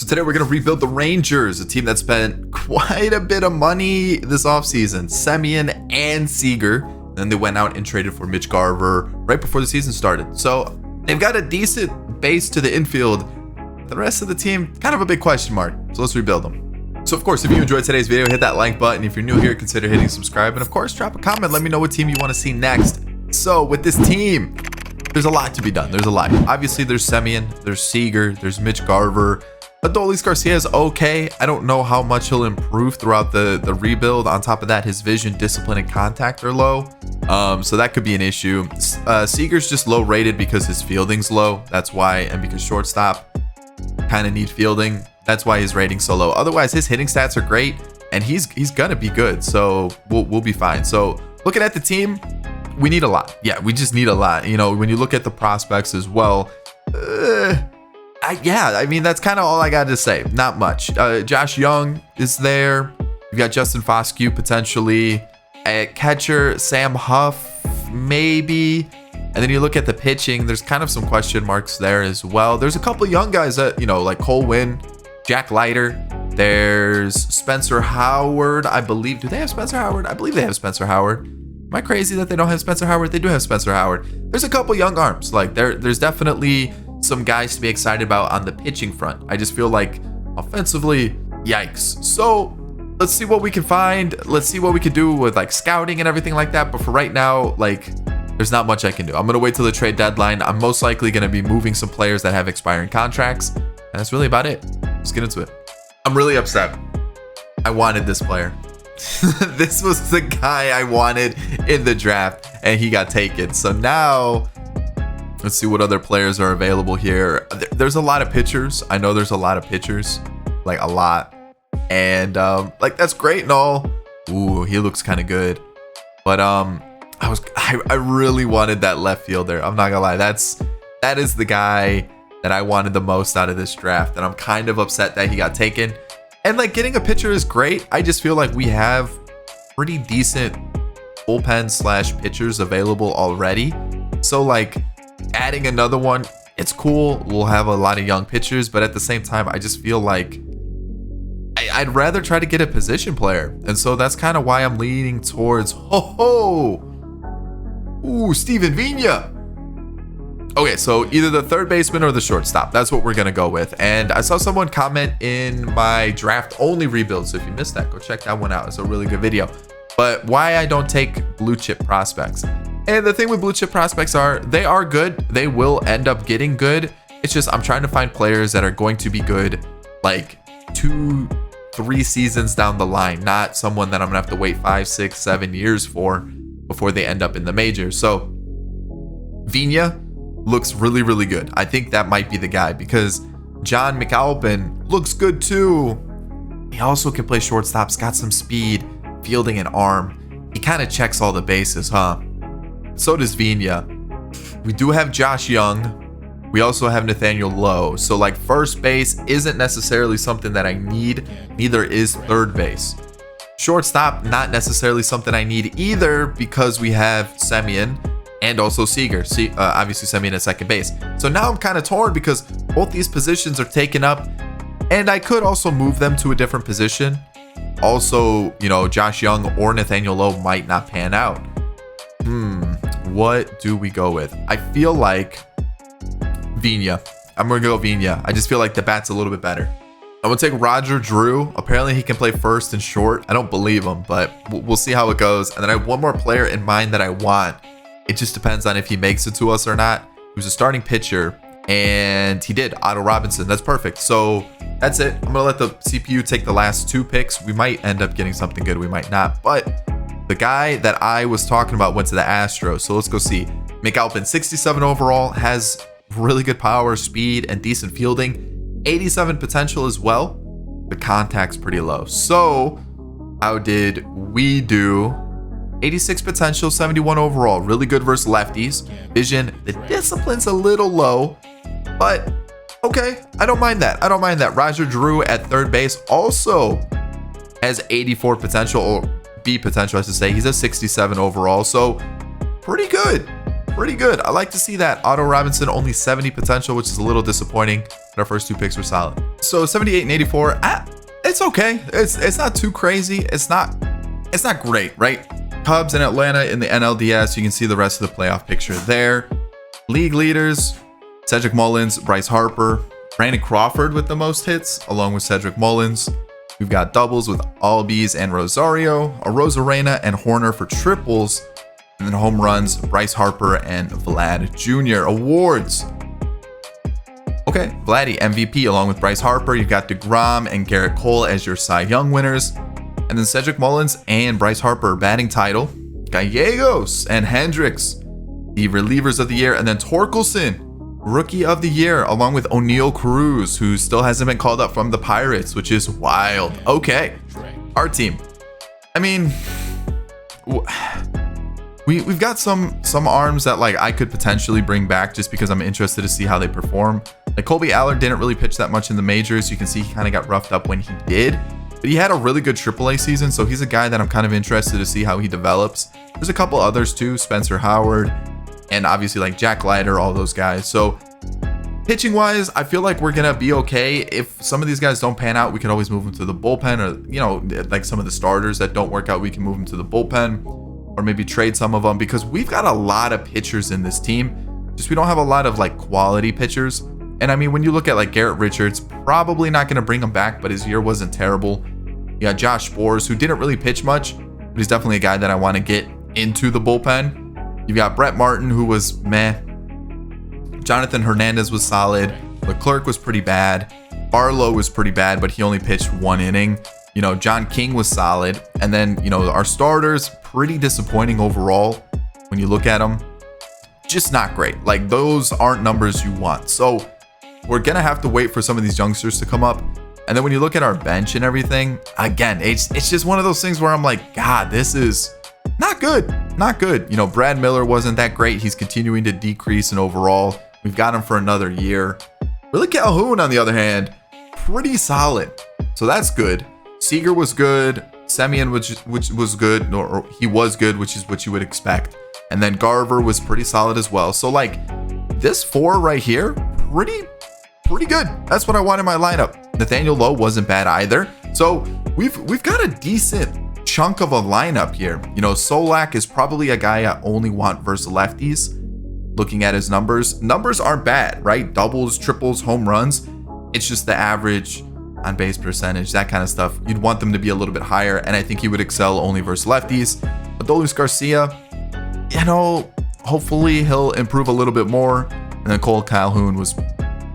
Today we're going to rebuild the Rangers, a team that spent quite a bit of money this offseason. Semien and Seager. Then they went out and traded for Mitch Garver right before the season started. So they've got a decent base to the infield. The rest of the team, kind of a big question mark. So let's rebuild them. So of course, if you enjoyed today's video, hit that like button. If you're new here, consider hitting subscribe. And of course, drop a comment. Let me know what team you want to see next. So with this team, there's a lot to be done. There's a lot. Obviously, there's Semien, there's Seager, there's Mitch Garver. Adolis Garcia is okay. I don't know how much he'll improve throughout the rebuild. On top of that, his vision, discipline, and contact are low. So that could be an issue. Seager's just low rated because his fielding's low. That's why, and because shortstop kind of need fielding. That's why his rating's so low. Otherwise, his hitting stats are great, and he's gonna be good. So we'll be fine. So looking at the team, we need a lot. Yeah, we just need a lot. You know, when you look at the prospects as well, I mean, that's kind of all I got to say. Not much. Josh Young is there. You've got Justin Foscue potentially. At catcher, Sam Huff, maybe. And then you look at the pitching, there's kind of some question marks there as well. There's a couple young guys that, you know, like Cole Winn, Jack Leiter. There's Spencer Howard, I believe. Do they have Spencer Howard? I believe they have Spencer Howard. Am I crazy that they don't have Spencer Howard? They do have Spencer Howard. There's a couple young arms. Like there's definitely some guys to be excited about on the pitching front. I just feel like offensively, yikes. So let's see what we can find. Let's see what we can do with like scouting and everything like that. But for right now, like there's not much I can do. I'm gonna wait till the trade deadline. I'm most likely gonna be moving some players that have expiring contracts, and that's really about it. Let's get into it. I'm really upset. I wanted this player. This was the guy I wanted in the draft, and he got taken. So now let's see what other players are available here. There's a lot of pitchers. I know there's a lot of pitchers, like a lot. And like that's great and all. Ooh, he looks kind of good. But I really wanted that left fielder. I'm not gonna lie. That is the guy that I wanted the most out of this draft. And I'm kind of upset that he got taken. And like getting a pitcher is great. I just feel like we have pretty decent bullpen / pitchers available already. So like adding another one, it's cool. We'll have a lot of young pitchers, but at the same time, I just feel like I'd rather try to get a position player. And so that's kind of why I'm leaning towards Steven Vina. Okay, so either the third baseman or the shortstop. That's what we're going to go with. And I saw someone comment in my draft only rebuild. So if you missed that, go check that one out. It's a really good video. But why I don't take blue chip prospects. And the thing with blue chip prospects are they are good. They will end up getting good. It's just I'm trying to find players that are going to be good like 2-3 seasons down the line, not someone that I'm gonna have to wait 5, 6, 7 years for before they end up in the majors. So Vina looks really, really good. I think that might be the guy because John McAlpin looks good too. He also can play shortstop, got some speed, fielding, and arm. He kind of checks all the bases, huh? So does Vina. We do have Josh Young. We also have Nathaniel Lowe. So like first base isn't necessarily something that I need. Neither is third base. Shortstop, not necessarily something I need either because we have Semien and also Seager. Obviously Semien at second base. So now I'm kind of torn because both these positions are taken up and I could also move them to a different position. Also, you know, Josh Young or Nathaniel Lowe might not pan out. What do we go with? I feel like Vina. I'm going to go Vina. I just feel like the bat's a little bit better. I'm going to take Roger Drew. Apparently he can play first and short. I don't believe him, but we'll see how it goes. And then I have one more player in mind that I want. It just depends on if he makes it to us or not. He was a starting pitcher and he did. Otto Robinson. That's perfect. So that's it. I'm going to let the CPU take the last 2 picks. We might end up getting something good. We might not. But the guy that I was talking about went to the Astros. So let's go see. McAlpin, 67 overall, has really good power, speed, and decent fielding. 87 potential as well. The contact's pretty low. So how did we do? 86 potential, 71 overall. Really good versus lefties. Vision, the discipline's a little low, but okay, I don't mind that. Roger Drew at third base also has 84 potential, or B potential, I should say. He's a 67 overall, so pretty good. I like to see that. Otto Robinson only 70 potential, which is a little disappointing. but our first 2 picks were solid. So 78 and 84, it's okay. It's not too crazy. It's not great, right? Cubs and Atlanta in the NLDS. You can see the rest of the playoff picture there. League leaders, Cedric Mullins, Bryce Harper, Brandon Crawford with the most hits, along with Cedric Mullins. We've got doubles with Albies and Rosario, Arozarena and Horner for triples, and then home runs, Bryce Harper and Vlad Jr. Awards. Okay, Vladdy MVP along with Bryce Harper. You've got DeGrom and Garrett Cole as your Cy Young winners. And then Cedric Mullins and Bryce Harper batting title. Gallegos and Hendricks, the relievers of the year. And then Torkelson, rookie of the year, along with O'Neal Cruz, who still hasn't been called up from the Pirates, which is wild. Okay, our team. I mean, we've got some arms that like I could potentially bring back just because I'm interested to see how they perform. Like Colby Allard didn't really pitch that much in the majors. You can see he kind of got roughed up when he did, but he had a really good AAA season, so he's a guy that I'm kind of interested to see how he develops. There's a couple others too, Spencer Howard, and obviously like Jack Leiter, all those guys. So pitching wise, I feel like we're gonna be okay. If some of these guys don't pan out, we can always move them to the bullpen, or you know, like some of the starters that don't work out, we can move them to the bullpen, or maybe trade some of them, because we've got a lot of pitchers in this team. Just we don't have a lot of like quality pitchers. And I mean, when you look at like Garrett Richards, probably not going to bring him back, but his year wasn't terrible. You got Josh Sborz, who didn't really pitch much, but he's definitely a guy that I want to get into the bullpen. You've got Brett Martin, who was meh. Jonathan Hernandez was solid. Leclerc was pretty bad. Barlow was pretty bad, but he only pitched 1 inning. You know, John King was solid. And then, you know, our starters, pretty disappointing overall when you look at them. Just not great. Like, those aren't numbers you want. So we're going to have to wait for some of these youngsters to come up. And then when you look at our bench and everything, again, it's just one of those things where I'm like, God, this is not good. Not good. You know, Brad Miller wasn't that great. He's continuing to decrease in overall. We've got him for another year. Willie Calhoun, on the other hand, pretty solid. So that's good. Seager was good. Semien, which was good. Or he was good, which is what you would expect. And then Garver was pretty solid as well. So like this 4 right here, pretty good. That's what I want in my lineup. Nathaniel Lowe wasn't bad either. So we've got a decent chunk of a lineup here. You know, Solak is probably a guy I only want versus lefties. Looking at his numbers aren't bad, right? Doubles, triples, home runs. It's just the average on base percentage, that kind of stuff. You'd want them to be a little bit higher, and I think he would excel only versus lefties. Adolis Garcia, you know, hopefully he'll improve a little bit more. And then Cole Calhoun was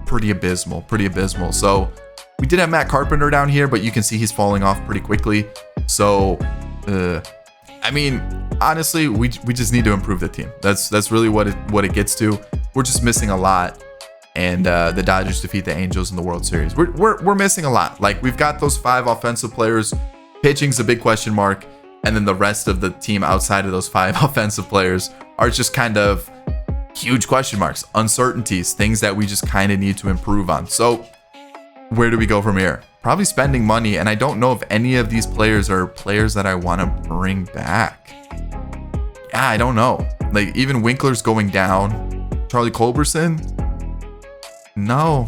pretty abysmal. So we did have Matt Carpenter down here, but you can see he's falling off pretty quickly. So, I mean, honestly, we just need to improve the team. That's really what it gets to. We're just missing a lot. And the Dodgers defeat the Angels in the World Series. We're missing a lot. Like, we've got those 5 offensive players. Pitching's a big question mark. And then the rest of the team outside of those 5 offensive players are just kind of huge question marks, uncertainties, things that we just kind of need to improve on. So where do we go from here? Probably spending money. And I don't know if any of these players are players that I want to bring back. Yeah, I don't know. Like, even Winkler's going down. Charlie Culberson? No.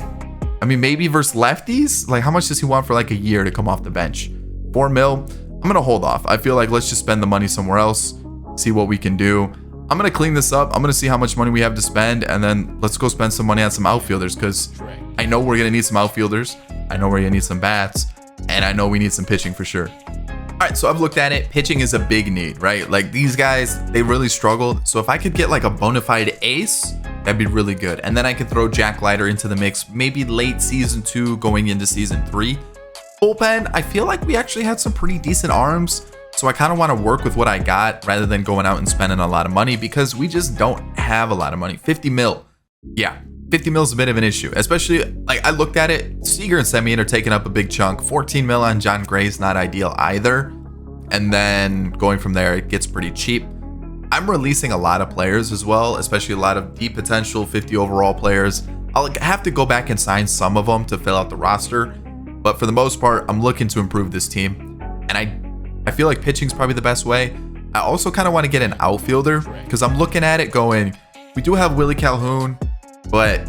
I mean, maybe versus lefties? Like, how much does he want for like a year to come off the bench? $4 million? I'm going to hold off. I feel like let's just spend the money somewhere else, see what we can do. I'm going to clean this up. I'm going to see how much money we have to spend, and then let's go spend some money on some outfielders, because I know we're going to need some outfielders. I know we're going to need some bats, and I know we need some pitching for sure. All right, so I've looked at it. Pitching is a big need, right? Like, these guys, they really struggled. So if I could get like a bona fide ace, that'd be really good. And then I could throw Jack Leiter into the mix, maybe late season 2 going into season 3. Bullpen, I feel like we actually had some pretty decent arms. So I kind of want to work with what I got rather than going out and spending a lot of money, because we just don't have a lot of money. 50 mil. Yeah, 50 mil is a bit of an issue, especially like I looked at it. Seager and Semien are taking up a big chunk. 14 mil on John Gray is not ideal either. And then going from there, it gets pretty cheap. I'm releasing a lot of players as well, especially a lot of deep potential 50 overall players. I'll have to go back and sign some of them to fill out the roster. But for the most part, I'm looking to improve this team. And I feel like pitching's probably the best way. I also kind of want to get an outfielder, because I'm looking at it going, we do have Willie Calhoun, but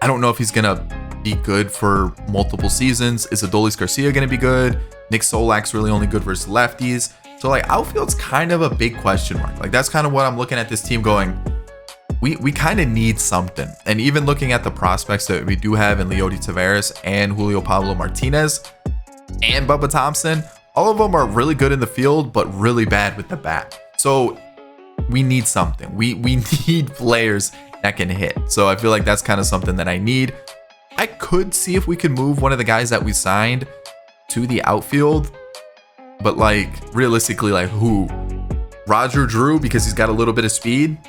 I don't know if he's going to be good for multiple seasons? Is Adolis Garcia going to be good? Nick Solak's really only good versus lefties. So like outfield's kind of a big question mark. Like that's kind of what I'm looking at this team going, we kind of need something. And even looking at the prospects that we do have in Leody Taveras and Julio Pablo Martinez and Bubba Thompson, all of them are really good in the field, but really bad with the bat. So we need something. We need players that can hit. So I feel like that's kind of something that I need. I could see if we could move one of the guys that we signed to the outfield, but like realistically, like who? Roger Drew, because he's got a little bit of speed.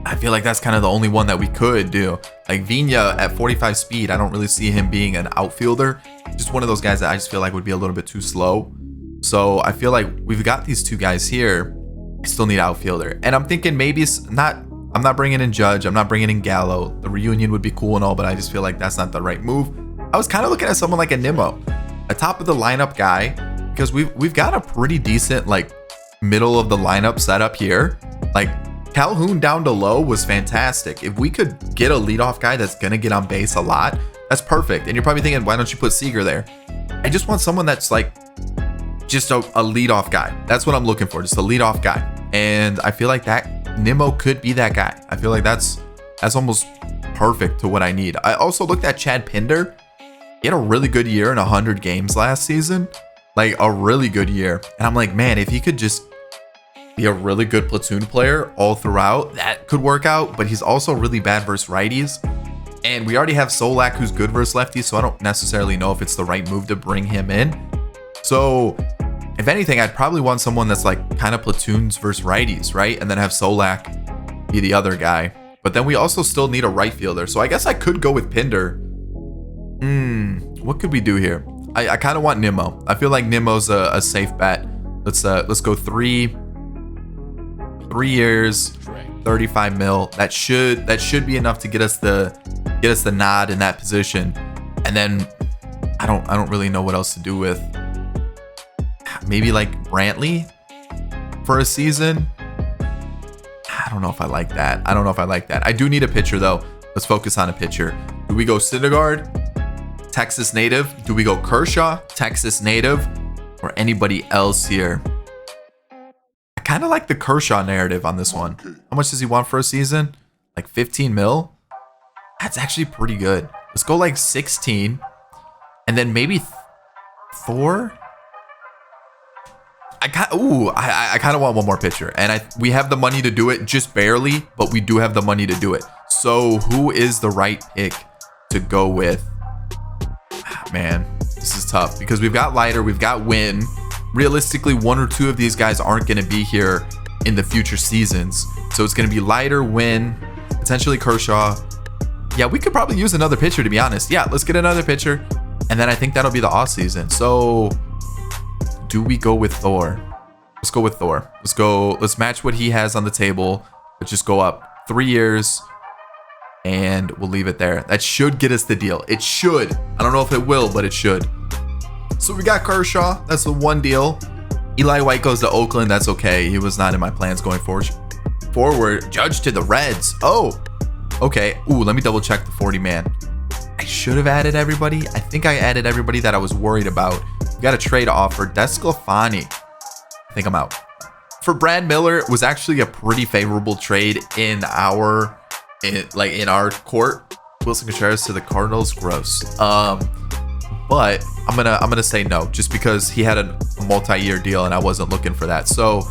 I feel like that's kind of the only one that we could do. Like Vina at 45 speed, I don't really see him being an outfielder. Just one of those guys that I just feel like would be a little bit too slow. So I feel like we've got these two guys here. I still need an outfielder. And I'm thinking maybe it's not, I'm not bringing in Judge. I'm not bringing in Gallo. The reunion would be cool and all, but I just feel like that's not the right move. I was kind of looking at someone like a Nimmo, a top of the lineup guy, because we've got a pretty decent like middle of the lineup setup here. Like Calhoun down to low was fantastic. If we could get a leadoff guy that's gonna get on base a lot, that's perfect. And you're probably thinking, why don't you put Seager there? I just want someone that's like just a leadoff guy. That's what I'm looking for, just a leadoff guy. And I feel like that Nimmo could be that guy. I feel like that's almost perfect to what I need. I also looked at Chad Pinder. He had a really good year in 100 games last season, like a really good year. And I'm like, man, if he could just be a really good platoon player all throughout, that could work out. But he's also really bad versus righties. And we already have Solak, who's good versus lefties, so I don't necessarily know if it's the right move to bring him in. So if anything, I'd probably want someone that's like kind of platoons versus righties, right? And then have Solak be the other guy. But then we also still need a right fielder. So I guess I could go with Pinder. What could we do here? I kind of want Nimmo. I feel like Nimmo's a safe bet. Let's go 3 years, 35 mil. That should be enough to get us the nod in that position. And then I don't really know what else to do with. Maybe like Brantley for a season. I don't know if I like that. I do need a pitcher though. Let's focus on a pitcher. Do we go Syndergaard, Texas native? Do we go Kershaw, Texas native, or anybody else here? I kind of like the Kershaw narrative on this one. How much does he want for a season? Like 15 mil? That's actually pretty good. Let's go like 16. And then maybe Thor? I kind of want one more pitcher. And we have the money to do it, just barely, but we do have the money to do it. So who is the right pick to go with? Man, this is tough because we've got Leiter, we've got Wynn. Realistically, one or two of these guys aren't going to be here in the future seasons. So it's going to be Leiter, Wynn, potentially Kershaw. Yeah, we could probably use another pitcher, to be honest. Yeah, let's get another pitcher. And then I think that'll be the off season. So do we go with Thor? Let's go with Thor. Let's match what he has on the table. Let's just go up 3 years. And we'll leave it there. That should get us the deal. It should. I don't know if it will, but it should. So we got Kershaw. That's the one deal. Eli White goes to Oakland. That's okay. He was not in my plans going forward. Judge to the Reds. Oh, okay. Ooh, let me double check the 40 man. I should have added everybody. I think I added everybody that I was worried about. We got a trade offer. Desclafani. I think I'm out. For Brad Miller, it was actually a pretty favorable trade in our court. Wilson Contreras to the Cardinals, gross. But I'm gonna say no, just because he had a multi-year deal and I wasn't looking for that. So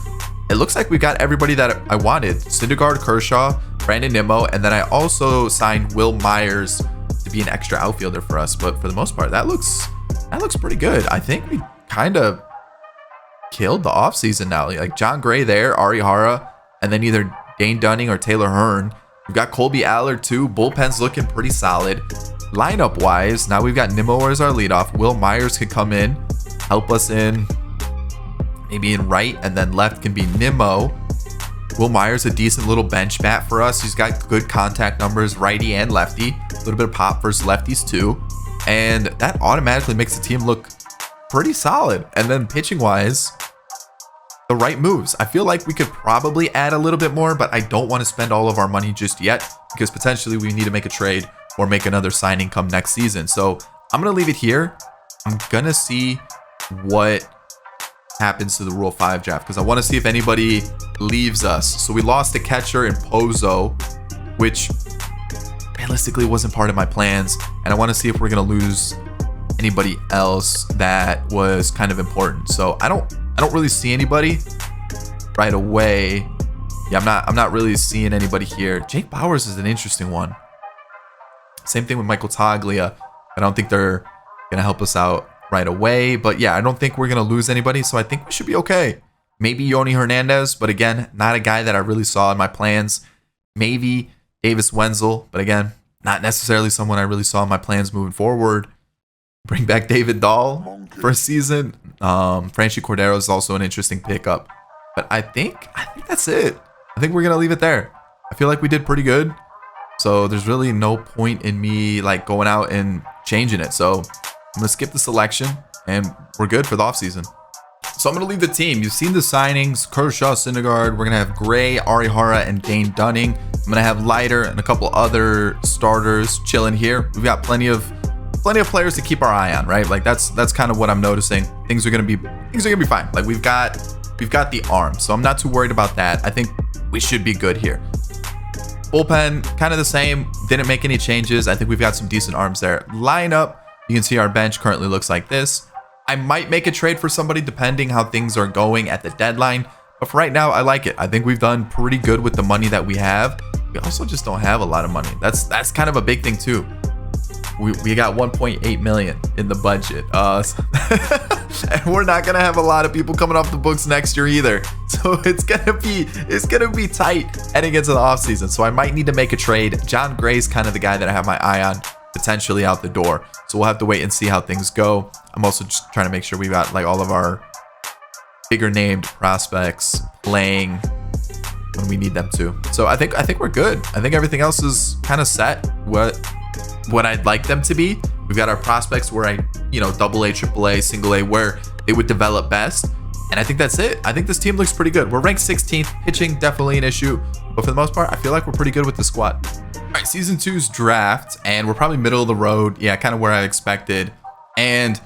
it looks like we got everybody that I wanted. Syndergaard, Kershaw, Brandon Nimmo, and then I also signed Will Myers to be an extra outfielder for us. But for the most part, that looks pretty good. I think we kind of killed the offseason now. Like John Gray there, Ari Hara, and then either Dane Dunning or Taylor Hearn. We've got Colby Allard too. Bullpen's looking pretty solid. Lineup wise, now we've got Nimmo as our leadoff. Will Myers could come in, help us in, maybe in right, and then left can be Nimmo. Will Myers, a decent little bench bat for us. He's got good contact numbers, righty and lefty. A little bit of pop versus lefties too. And that automatically makes the team look pretty solid. And then pitching wise, the right moves. I feel like we could probably add a little bit more, but I don't want to spend all of our money just yet because potentially we need to make a trade or make another signing come next season. So I'm going to leave it here. I'm going to see what happens to the Rule 5 draft because I want to see if anybody leaves us. So we lost a catcher in Pozo, which realistically wasn't part of my plans. And I want to see if we're going to lose anybody else that was kind of important. So I don't really see anybody right away. Yeah, I'm not really seeing anybody here. Jake Bauers is an interesting one. Same thing with Michael Toglia. I don't think they're going to help us out right away. But yeah, I don't think we're going to lose anybody. So I think we should be okay. Maybe Yoni Hernandez, but again, not a guy that I really saw in my plans. Maybe Davis Wenzel, but again, not necessarily someone I really saw in my plans moving forward. Bring back David Dahl for a season. Franchi Cordero is also an interesting pickup. But I think that's it. I think we're going to leave it there. I feel like we did pretty good. So there's really no point in me like going out and changing it. So I'm going to skip the selection and we're good for the offseason. So I'm going to leave the team. You've seen the signings. Kershaw, Syndergaard. We're going to have Gray, Arihara, and Dane Dunning. I'm going to have Leiter and a couple other starters chilling here. We've got plenty of players to keep our eye on, right? Like that's kind of what I'm noticing. Things are going to be fine. Like we've got the arm. So I'm not too worried about that. I think we should be good here. Bullpen, kind of the same. Didn't make any changes. I think we've got some decent arms there. Lineup, you can see our bench currently looks like this. I might make a trade for somebody depending how things are going at the deadline. But for right now, I like it. I think we've done pretty good with the money that we have. We also just don't have a lot of money. That's kind of a big thing too. We got 1.8 million in the budget. And we're not gonna have a lot of people coming off the books next year either. So it's gonna be tight heading into the offseason. So I might need to make a trade. John Gray's kind of the guy that I have my eye on potentially out the door. So we'll have to wait and see how things go. I'm also just trying to make sure we got like all of our bigger named prospects playing when we need them to. So I think we're good. I think everything else is kind of set. What I'd like them to be. We've got our prospects where AA, AAA, single A, where they would develop best. And I think that's it. I think this team looks pretty good. We're ranked 16th. Pitching, definitely an issue. But for the most part, I feel like we're pretty good with the squad. All right, season 2's draft. And we're probably middle of the road. Yeah, kind of where I expected. And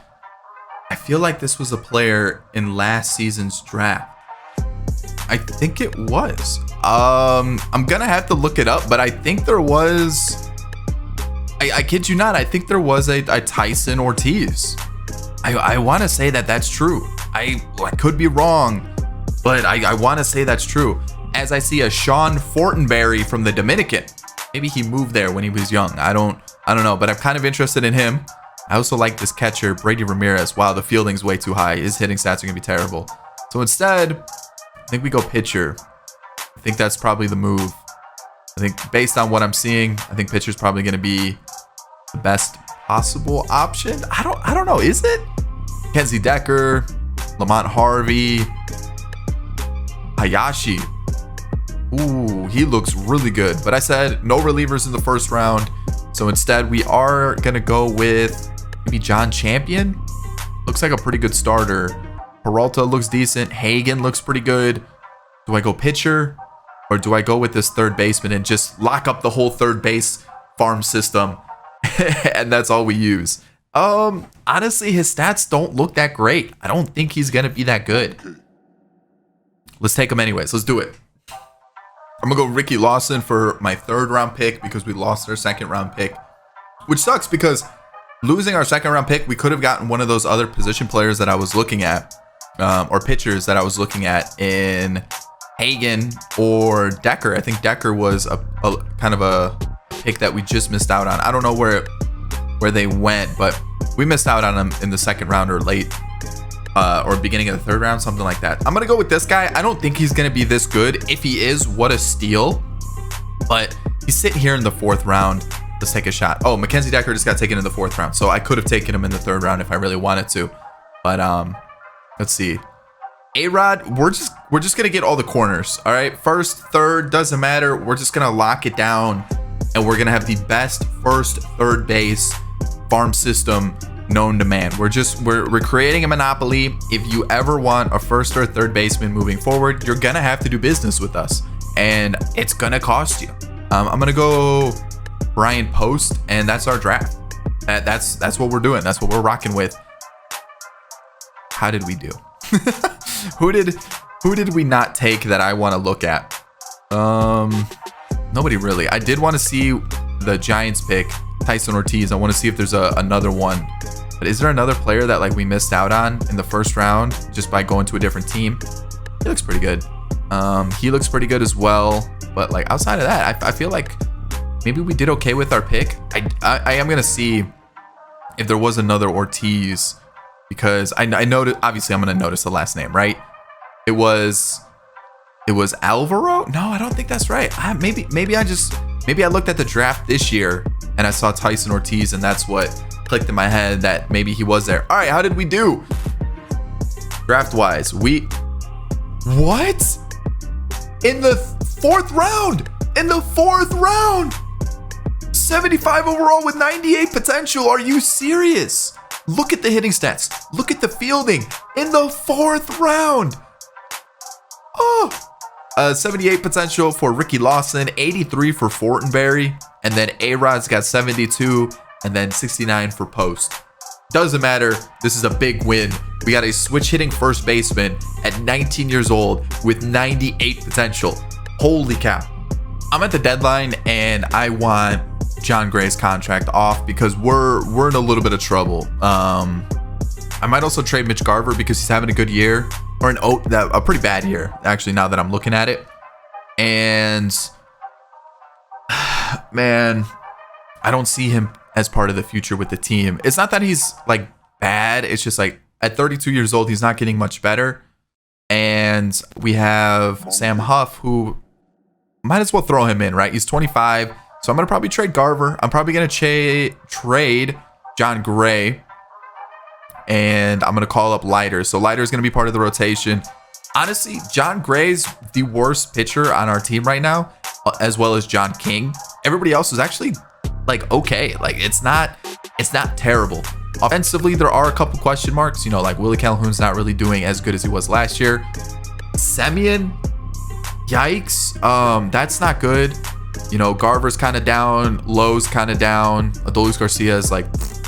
I feel like this was a player in last season's draft. I think it was. I'm going to have to look it up. But I think there was... I kid you not, I think there was a Tyson Ortiz. I want to say that that's true. I could be wrong, but I want to say that's true. As I see a Sean Fortenberry from the Dominican. Maybe he moved there when he was young. I don't know, but I'm kind of interested in him. I also like this catcher, Brady Ramirez. Wow, the fielding's way too high. His hitting stats are going to be terrible. So instead, I think we go pitcher. I think that's probably the move. I think based on what I'm seeing, I think pitcher's probably going to be the best possible option. I don't know. Is it? Kenzie Decker, Lamont Harvey, Hayashi. Ooh, he looks really good. But I said no relievers in the first round. So instead, we are going to go with maybe John Champion. Looks like a pretty good starter. Peralta looks decent. Hagen looks pretty good. Do I go pitcher? Or do I go with this third baseman and just lock up the whole third base farm system? And that's all we use. Honestly, his stats don't look that great. I don't think he's going to be that good. Let's take him anyways. Let's do it. I'm going to go Ricky Lawson for my 3rd round pick because we lost our 2nd round pick. Which sucks because losing our 2nd round pick, we could have gotten one of those other position players that I was looking at. Or pitchers that I was looking at in Hagen or Decker. I think Decker was a kind of a pick that we just missed out on. I don't know where they went, but we missed out on them in the 2nd round or late or beginning of the 3rd round, something like that. I'm gonna go with this guy. I don't think he's gonna be this good. If he is, what a steal. But he's sitting here in the 4th round. Let's take a shot. Oh, Mackenzie Decker just got taken in the 4th round, so I could have taken him in the 3rd round if I really wanted to. But let's see. A-Rod, we're just gonna get all the corners. All right, 1st, 3rd, doesn't matter. We're just gonna lock it down, and we're gonna have the best 1st, 3rd base farm system known to man. We're creating a monopoly. If you ever want a 1st or 3rd baseman moving forward, you're gonna have to do business with us, and it's gonna cost you. I'm gonna go Brian Post, and that's our draft. That's what we're doing. That's what we're rocking with. How did we do? Who did we not take that I want to look at? Nobody really. I did want to see the Giants pick Tyson Ortiz. I want to see if there's another one. But is there another player that like we missed out on in the first round just by going to a different team? He looks pretty good. He looks pretty good as well. But like outside of that, I feel like maybe we did okay with our pick. I am gonna see if there was another Ortiz, because I noticed. Obviously, I'm gonna notice the last name, right? It was Alvaro. No, I don't think that's right. Maybe I looked at the draft this year and I saw Tyson Ortiz, and that's what clicked in my head that maybe he was there. All right, how did we do draft wise? What? In the fourth round. 75 overall with 98 potential. Are you serious? Look at the hitting stats. Look at the fielding in the fourth round. 78 potential for Ricky Lawson, 83 for Fortenberry, and then A-Rod's got 72, and then 69 for Post. Doesn't matter. This is a big win. We got a switch hitting first baseman at 19 years old with 98 potential. Holy cow. I'm at the deadline and I want John Gray's contract off because we're in a little bit of trouble. I might also trade Mitch Garver because he's having a good year, or a pretty bad year actually, now that I'm looking at it. And man, I don't see him as part of the future with the team. It's not that he's like bad, it's just like at 32 years old he's not getting much better. And we have Sam Huff, who might as well throw him in, right? He's 25, so I'm gonna probably trade Garver. I'm probably gonna trade John Gray, and I'm gonna call up Leiter. So Leiter is gonna be part of the rotation. Honestly, John Gray's the worst pitcher on our team right now, as well as John King. Everybody else is actually like okay. Like it's not terrible. Offensively, there are a couple question marks. You know, like Willie Calhoun's not really doing as good as he was last year. Semien, yikes. That's not good. You know, Garver's kind of down, Lowe's kind of down, Adolis Garcia is like,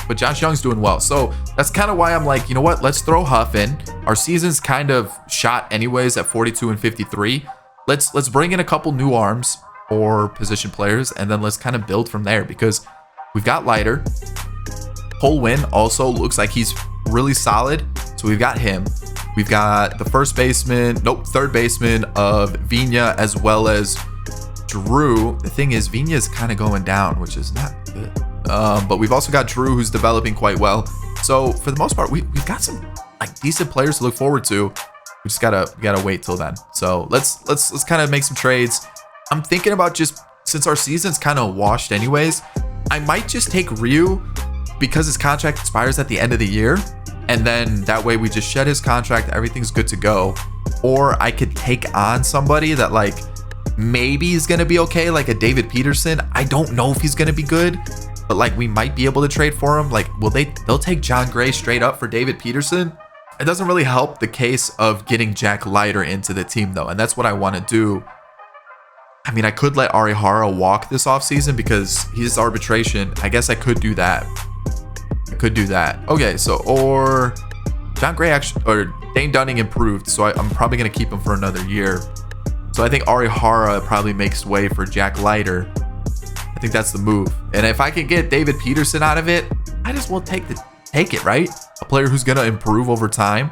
but Josh Young's doing well. So that's kind of why I'm like, you know what? Let's throw Huff in. Our season's kind of shot anyways at 42 and 53. Let's bring in a couple new arms or position players, and then let's kind of build from there, because we've got Leiter. Cole Winn also looks like he's really solid. So we've got him. We've got the third baseman of Vina, as well as Drew. The thing is, Vina is kind of going down, which is not good. But we've also got Drew, who's developing quite well. So for the most part, we've got some like decent players to look forward to. We just gotta wait till then. So let's kind of make some trades. I'm thinking about, just since our season's kind of washed anyways, I might just take Ryu, because his contract expires at the end of the year, and then that way we just shed his contract, everything's good to go. Or I could take on somebody that like maybe is gonna be okay, like a David Peterson. I don't know if he's gonna be good, but like we might be able to trade for him. Like they'll take John Gray straight up for David Peterson. It doesn't really help the case of getting Jack Leiter into the team though, and that's what I want to do. I mean, I could let Arihara walk this offseason because he's arbitration. I guess I could do that. Okay, so, or John Gray actually, or Dane Dunning improved, so I'm probably going to keep him for another year. So I think Arihara probably makes way for Jack Leiter. I think that's the move. And if I can get David Peterson out of it, I just will take it, right? A player who's going to improve over time,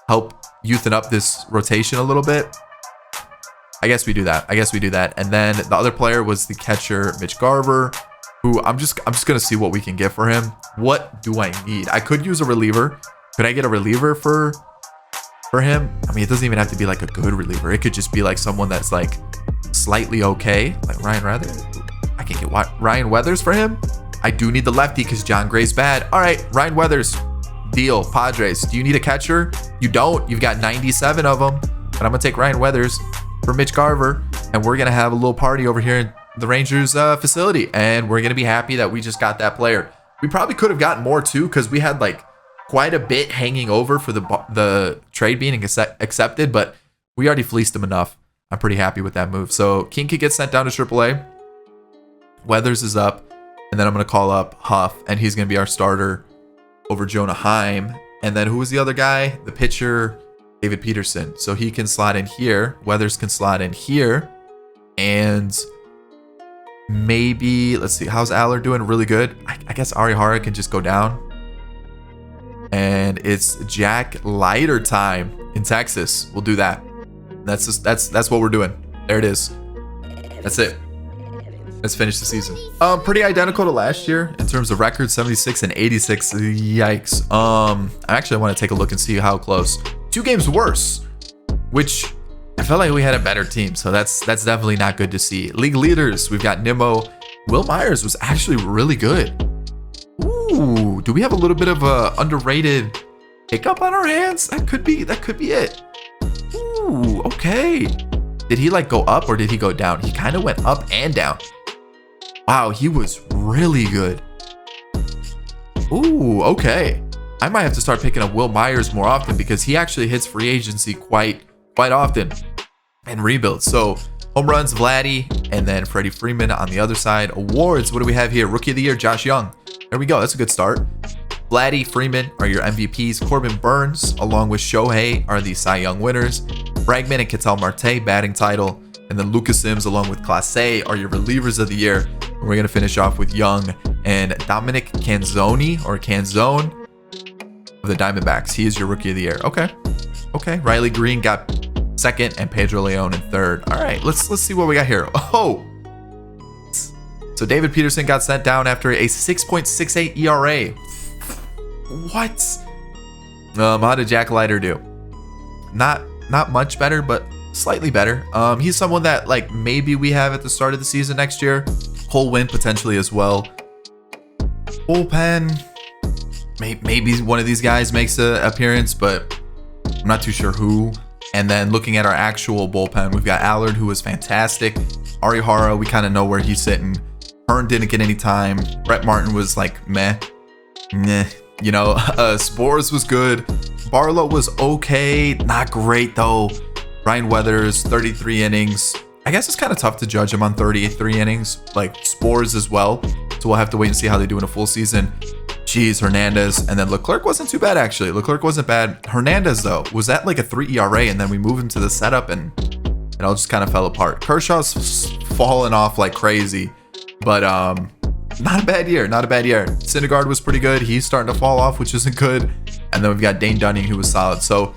help youthen up this rotation a little bit. I guess we do that. And then the other player was the catcher, Mitch Garver, who I'm just gonna see what we can get for him. What do I need? I could use a reliever. Could I get a reliever for him? I mean, it doesn't even have to be like a good reliever. It could just be like someone that's like slightly okay, like Ryan Weathers. I can get Ryan Weathers for him. I do need the lefty because John Gray's bad. All right, Ryan Weathers, deal. Padres, do you need a catcher? You don't. You've got 97 of them. But I'm gonna take Ryan Weathers for Mitch Garver, and we're gonna have a little party over here in the Rangers facility, and we're gonna be happy that we just got that player. We probably could have gotten more too, because we had like quite a bit hanging over for the trade being accepted, but we already fleeced him enough. I'm pretty happy with that move. So King could get sent down to AAA. Weathers is up. And then I'm going to call up Huff, and he's going to be our starter over Jonah Heim. And then who was the other guy? The pitcher, David Peterson. So he can slide in here. Weathers can slide in here. And maybe, let's see, how's Allard doing? Really good. I guess Arihara can just go down. And it's Jack Leiter time in Texas. We'll do that. That's what we're doing. There it is. That's it. Let's finish the season. Pretty identical to last year in terms of records, 76 and 86. Yikes. I actually want to take a look and see how close. 2 games worse, which I felt like we had a better team. So that's definitely not good to see. League leaders, we've got Nimmo. Will Myers was actually really good. Ooh, do we have a little bit of a underrated hiccup on our hands? That could be it. Ooh, okay. Did he like go up or did he go down? He kind of went up and down. Wow, he was really good. Ooh, okay. I might have to start picking up Will Myers more often because he actually hits free agency quite often and rebuilds. So home runs, Vladdy, and then Freddie Freeman on the other side. Awards, what do we have here? Rookie of the Year, Josh Young. There we go. That's a good start. Vladdy, Freeman are your MVPs. Corbin Burns, along with Shohei, are the Cy Young winners. Bregman and Ketel Marte, batting title. And then Lucas Sims, along with Clase, are your relievers of the year. And we're going to finish off with Young and Dominic Canzone, or Canzone, of the Diamondbacks. He is your Rookie of the Year. Okay. Riley Green got second and Pedro Leon in third. All right, let's see what we got here. Oh, so David Peterson got sent down after a 6.68 ERA. What? How did Jack Leiter do? Not much better, but slightly better. He's someone that like maybe we have at the start of the season next year. Cole Winn potentially as well. Bullpen, maybe one of these guys makes an appearance, but I'm not too sure who. And then looking at our actual bullpen, we've got Allard, who was fantastic. Arihara, we kind of know where he's sitting. Hearn didn't get any time. Brett Martin was like meh. You know, Spores was good. Barlow was okay, not great though. Ryan Weathers, 33 innings. I guess it's kind of tough to judge him on 33 innings, like Spores as well. So we'll have to wait and see how they do in a full season. Jeez, Hernandez. And then Leclerc wasn't too bad, actually. Leclerc wasn't bad. Hernandez, though, was at like a 3 ERA, and then we moved into the setup, and it all just kind of fell apart. Kershaw's falling off like crazy, but not a bad year. Syndergaard was pretty good. He's starting to fall off, which isn't good. And then we've got Dane Dunning, who was solid. So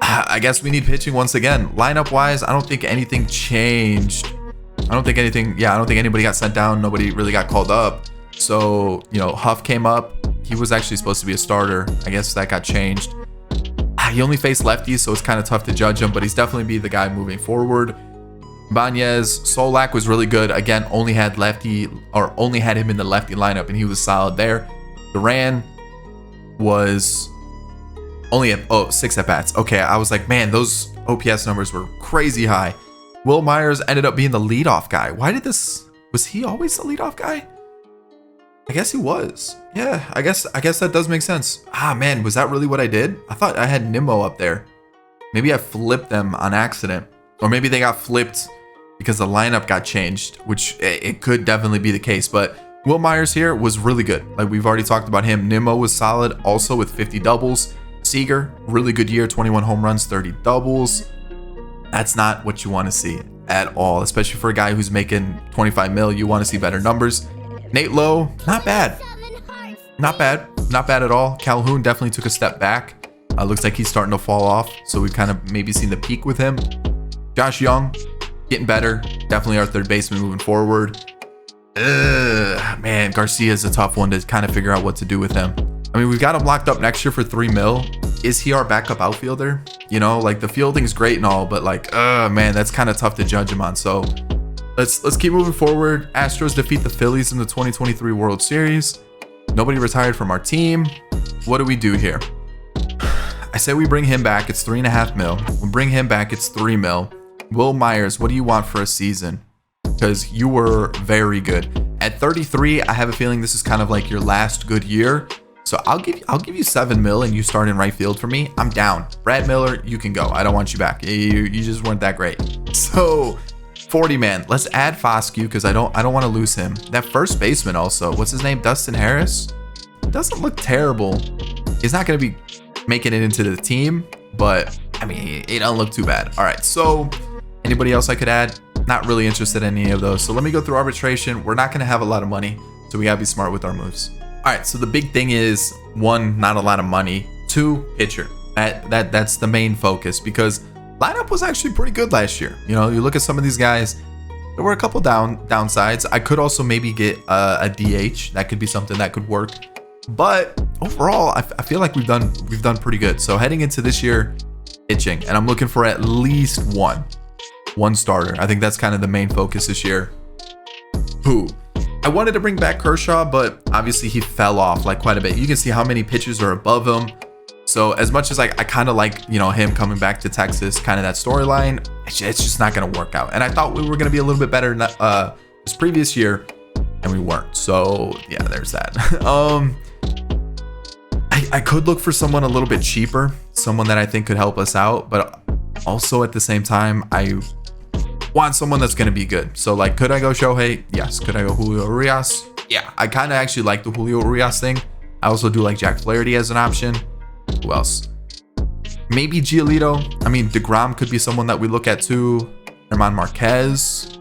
I guess we need pitching once again. Lineup-wise, I don't think anything changed. I don't think anybody got sent down. Nobody really got called up. So, you know, Huff came up. He was actually supposed to be a starter. I guess that got changed. He only faced lefties, so it's kind of tough to judge him, but he's definitely be the guy moving forward. Banez, Solak was really good. Again, only had him in the lefty lineup, and he was solid there. Duran was only at 6 at-bats. Okay, I was like, man, those OPS numbers were crazy high. Will Myers ended up being the leadoff guy. Was he always the leadoff guy? I guess he was. Yeah, I guess that does make sense. Ah, man, was that really what I did? I thought I had Nimmo up there. Maybe I flipped them on accident. Or maybe they got flipped because the lineup got changed, which it could definitely be the case. But Will Myers here was really good. Like we've already talked about him. Nimmo was solid also with 50 doubles. Seager, really good year, 21 home runs, 30 doubles. That's not what you want to see at all, especially for a guy who's making 25 mil. You want to see better numbers. Nate Lowe, not bad at all. Calhoun definitely took a step back. Looks like he's starting to fall off, so we've kind of maybe seen the peak with him. Josh Young, getting better. Definitely our third baseman moving forward. Man, Garcia is a tough one to kind of figure out what to do with him. I mean, we've got him locked up next year for 3 mil. Is he our backup outfielder? You know, like the fielding's great and all, but like, man, that's kind of tough to judge him on. So let's keep moving forward. Astros defeat the Phillies in the 2023 World Series. Nobody retired from our team. What do we do here? I say we bring him back. It's 3.5 mil. We bring him back. It's 3 mil. Will Myers, what do you want for a season? Because you were very good. At 33, I have a feeling this is kind of like your last good year. So I'll give you 7 mil and you start in right field for me. I'm down. Brad Miller, you can go. I don't want you back. You just weren't that great. So 40 man. Let's add Foscue because I don't want to lose him. That first baseman also. What's his name? Dustin Harris. Doesn't look terrible. He's not going to be making it into the team, but I mean, it doesn't look too bad. All right, so anybody else I could add? Not really interested in any of those. So let me go through arbitration. We're not going to have a lot of money, so we got to be smart with our moves. All right, so the big thing is, 1, not a lot of money. 2, pitcher. That's the main focus because lineup was actually pretty good last year. You know, you look at some of these guys, there were a couple downsides. I could also maybe get a DH. That could be something that could work. But overall, I feel like we've done pretty good. So heading into this year, pitching, and I'm looking for at least one starter. I think that's kind of the main focus this year. Who? I wanted to bring back Kershaw, but obviously he fell off like quite a bit. You can see how many pitchers are above him. So as much as I kind of like, you know, him coming back to Texas, kind of that storyline, it's just not going to work out. And I thought we were going to be a little bit better this previous year, and we weren't. So yeah, there's that. I could look for someone a little bit cheaper, someone that I think could help us out, but also at the same time, I want someone that's going to be good. So like, could I go Shohei? Yes. Could I go Julio Urias? Yeah. I kind of actually like the Julio Urias thing. I also do like Jack Flaherty as an option. Who else? Maybe Giolito. I mean, DeGrom could be someone that we look at too. Herman Marquez.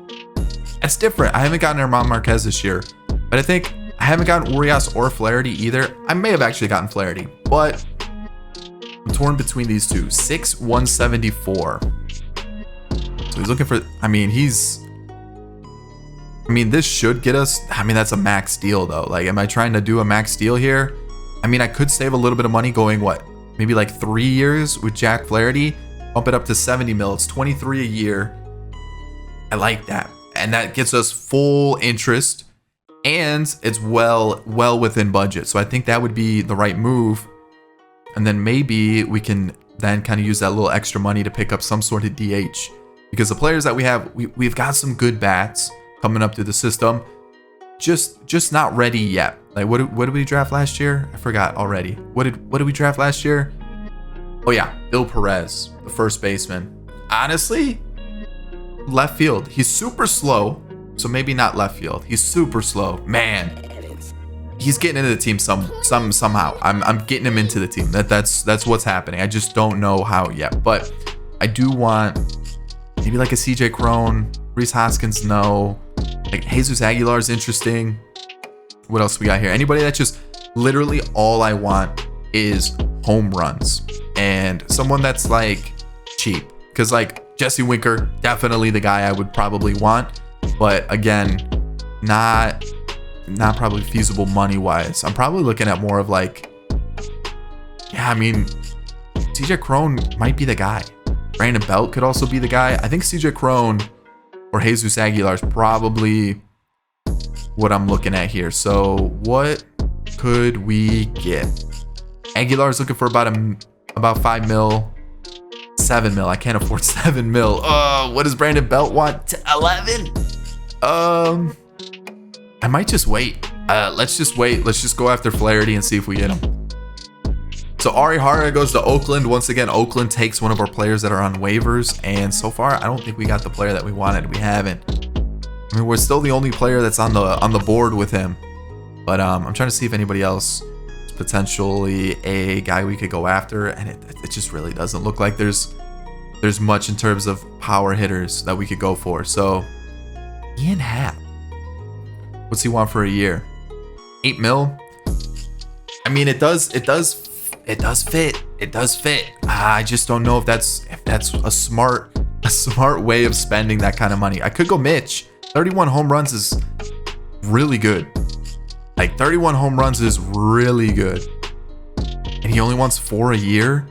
That's different. I haven't gotten Herman Marquez this year, but I think I haven't gotten Urias or Flaherty either. I may have actually gotten Flaherty, but I'm torn between these two. 6', 174. So he's looking for, this should get us, that's a max deal though. Like, am I trying to do a max deal here? I could save a little bit of money going maybe like 3 years with Jack Flaherty, bump it up to 70 mil. It's 23 a year. I like that. And that gets us full interest, and it's well within budget. So I think that would be the right move. And then maybe we can then kind of use that little extra money to pick up some sort of DH, because the players that we have, we've got some good bats coming up through the system, just not ready yet. Like, what did we draft last year? I forgot already. What did we draft last year? Oh yeah, Bill Perez, the first baseman. Honestly, left field. He's super slow, so maybe not left field. He's super slow, man. He's getting into the team somehow. I'm getting him into the team. That's what's happening. I just don't know how yet, but I do want maybe like a CJ Cron, Rhys Hoskins. No, like Jesus Aguilar is interesting. What else we got here? Anybody that just literally all I want is home runs, and someone that's like cheap, because like Jesse Winker, definitely the guy I would probably want, but again, not probably feasible money wise. I'm probably looking at more of like, CJ Cron might be the guy. Brandon Belt could also be the guy. I think CJ Cron or Jesus Aguilar is probably what I'm looking at here. So what could we get? Aguilar's looking for about 5 mil, 7 mil. I can't afford 7 mil. What does Brandon Belt want? 11? I might just wait. Let's just wait. Let's just go after Flaherty and see if we get him. So Ari Hara goes to Oakland. Once again, Oakland takes one of our players that are on waivers, and so far I don't think we got the player that we wanted. We haven't. We're still the only player that's on the board with him, but I'm trying to see if anybody else is potentially a guy we could go after, and it just really doesn't look like there's much in terms of power hitters that we could go for. So Ian Happ, what's he want for a year? 8 mil. It does fit. I just don't know if that's a smart way of spending that kind of money. I could go Mitch. 31 home runs is really good. Like 31 home runs is really good. And he only wants 4 a year.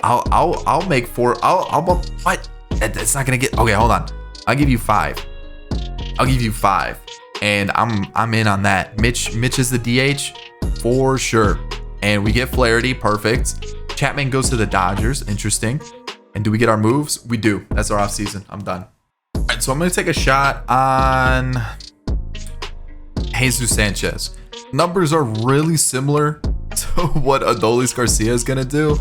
I'll make 4. What? That's not gonna get. Okay, hold on. I'll give you 5. And I'm in on that. Mitch is the DH for sure. And we get Flaherty, perfect. Chapman goes to the Dodgers, interesting. And do we get our moves? We do. That's our offseason. I'm done. All right, so I'm going to take a shot on Jesus Sanchez. Numbers are really similar to what Adolis Garcia is going to do,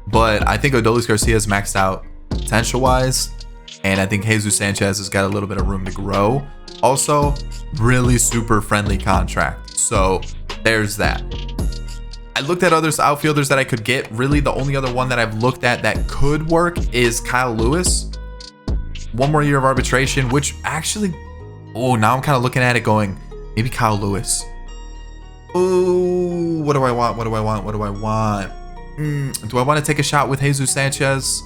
but I think Adolis Garcia is maxed out potential-wise. And I think Jesus Sanchez has got a little bit of room to grow. Also, really super friendly contract. So there's that. I looked at other outfielders that I could get. Really, the only other one that I've looked at that could work is Kyle Lewis. 1 more year of arbitration, which actually, oh, now I'm kind of looking at it going, maybe Kyle Lewis. Oh, what do I want? What do I want? What do I want? Do I want to take a shot with Jesus Sanchez?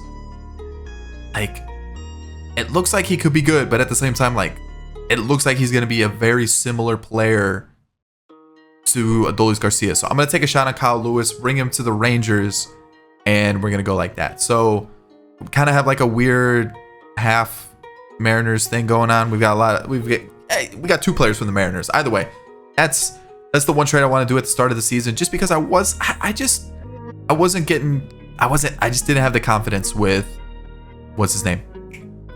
Like, it looks like he could be good, but at the same time, like, it looks like he's going to be a very similar player to Adolis Garcia. So I'm going to take a shot on Kyle Lewis, bring him to the Rangers, and we're going to go like that. So we kind of have like a weird half Mariners thing going on. We've got we got 2 players from the Mariners. Either way, that's the one trade I want to do at the start of the season, just because I just didn't have the confidence with, what's his name?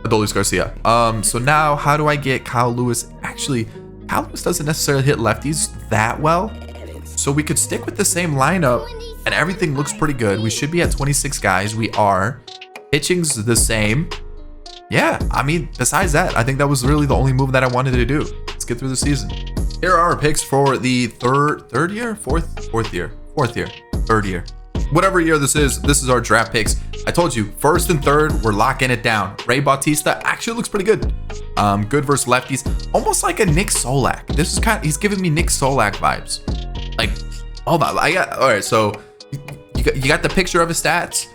Adolis Garcia. So now how do I get Kyle Lewis? Actually, Kyle Lewis doesn't necessarily hit lefties that well. So we could stick with the same lineup and everything looks pretty good. We should be at 26 guys. We are. Pitching's the same. Yeah, I mean, besides that, I think that was really the only move that I wanted to do. Let's get through the season. Here are our picks for the third year, fourth year, third year. Whatever year this is our draft picks. I told you, 1st and 3rd, we're locking it down. Ray Bautista actually looks pretty good. Good versus lefties. Almost like a Nick Solak. This is he's giving me Nick Solak vibes. Like, hold on. All right, so you got the picture of his stats.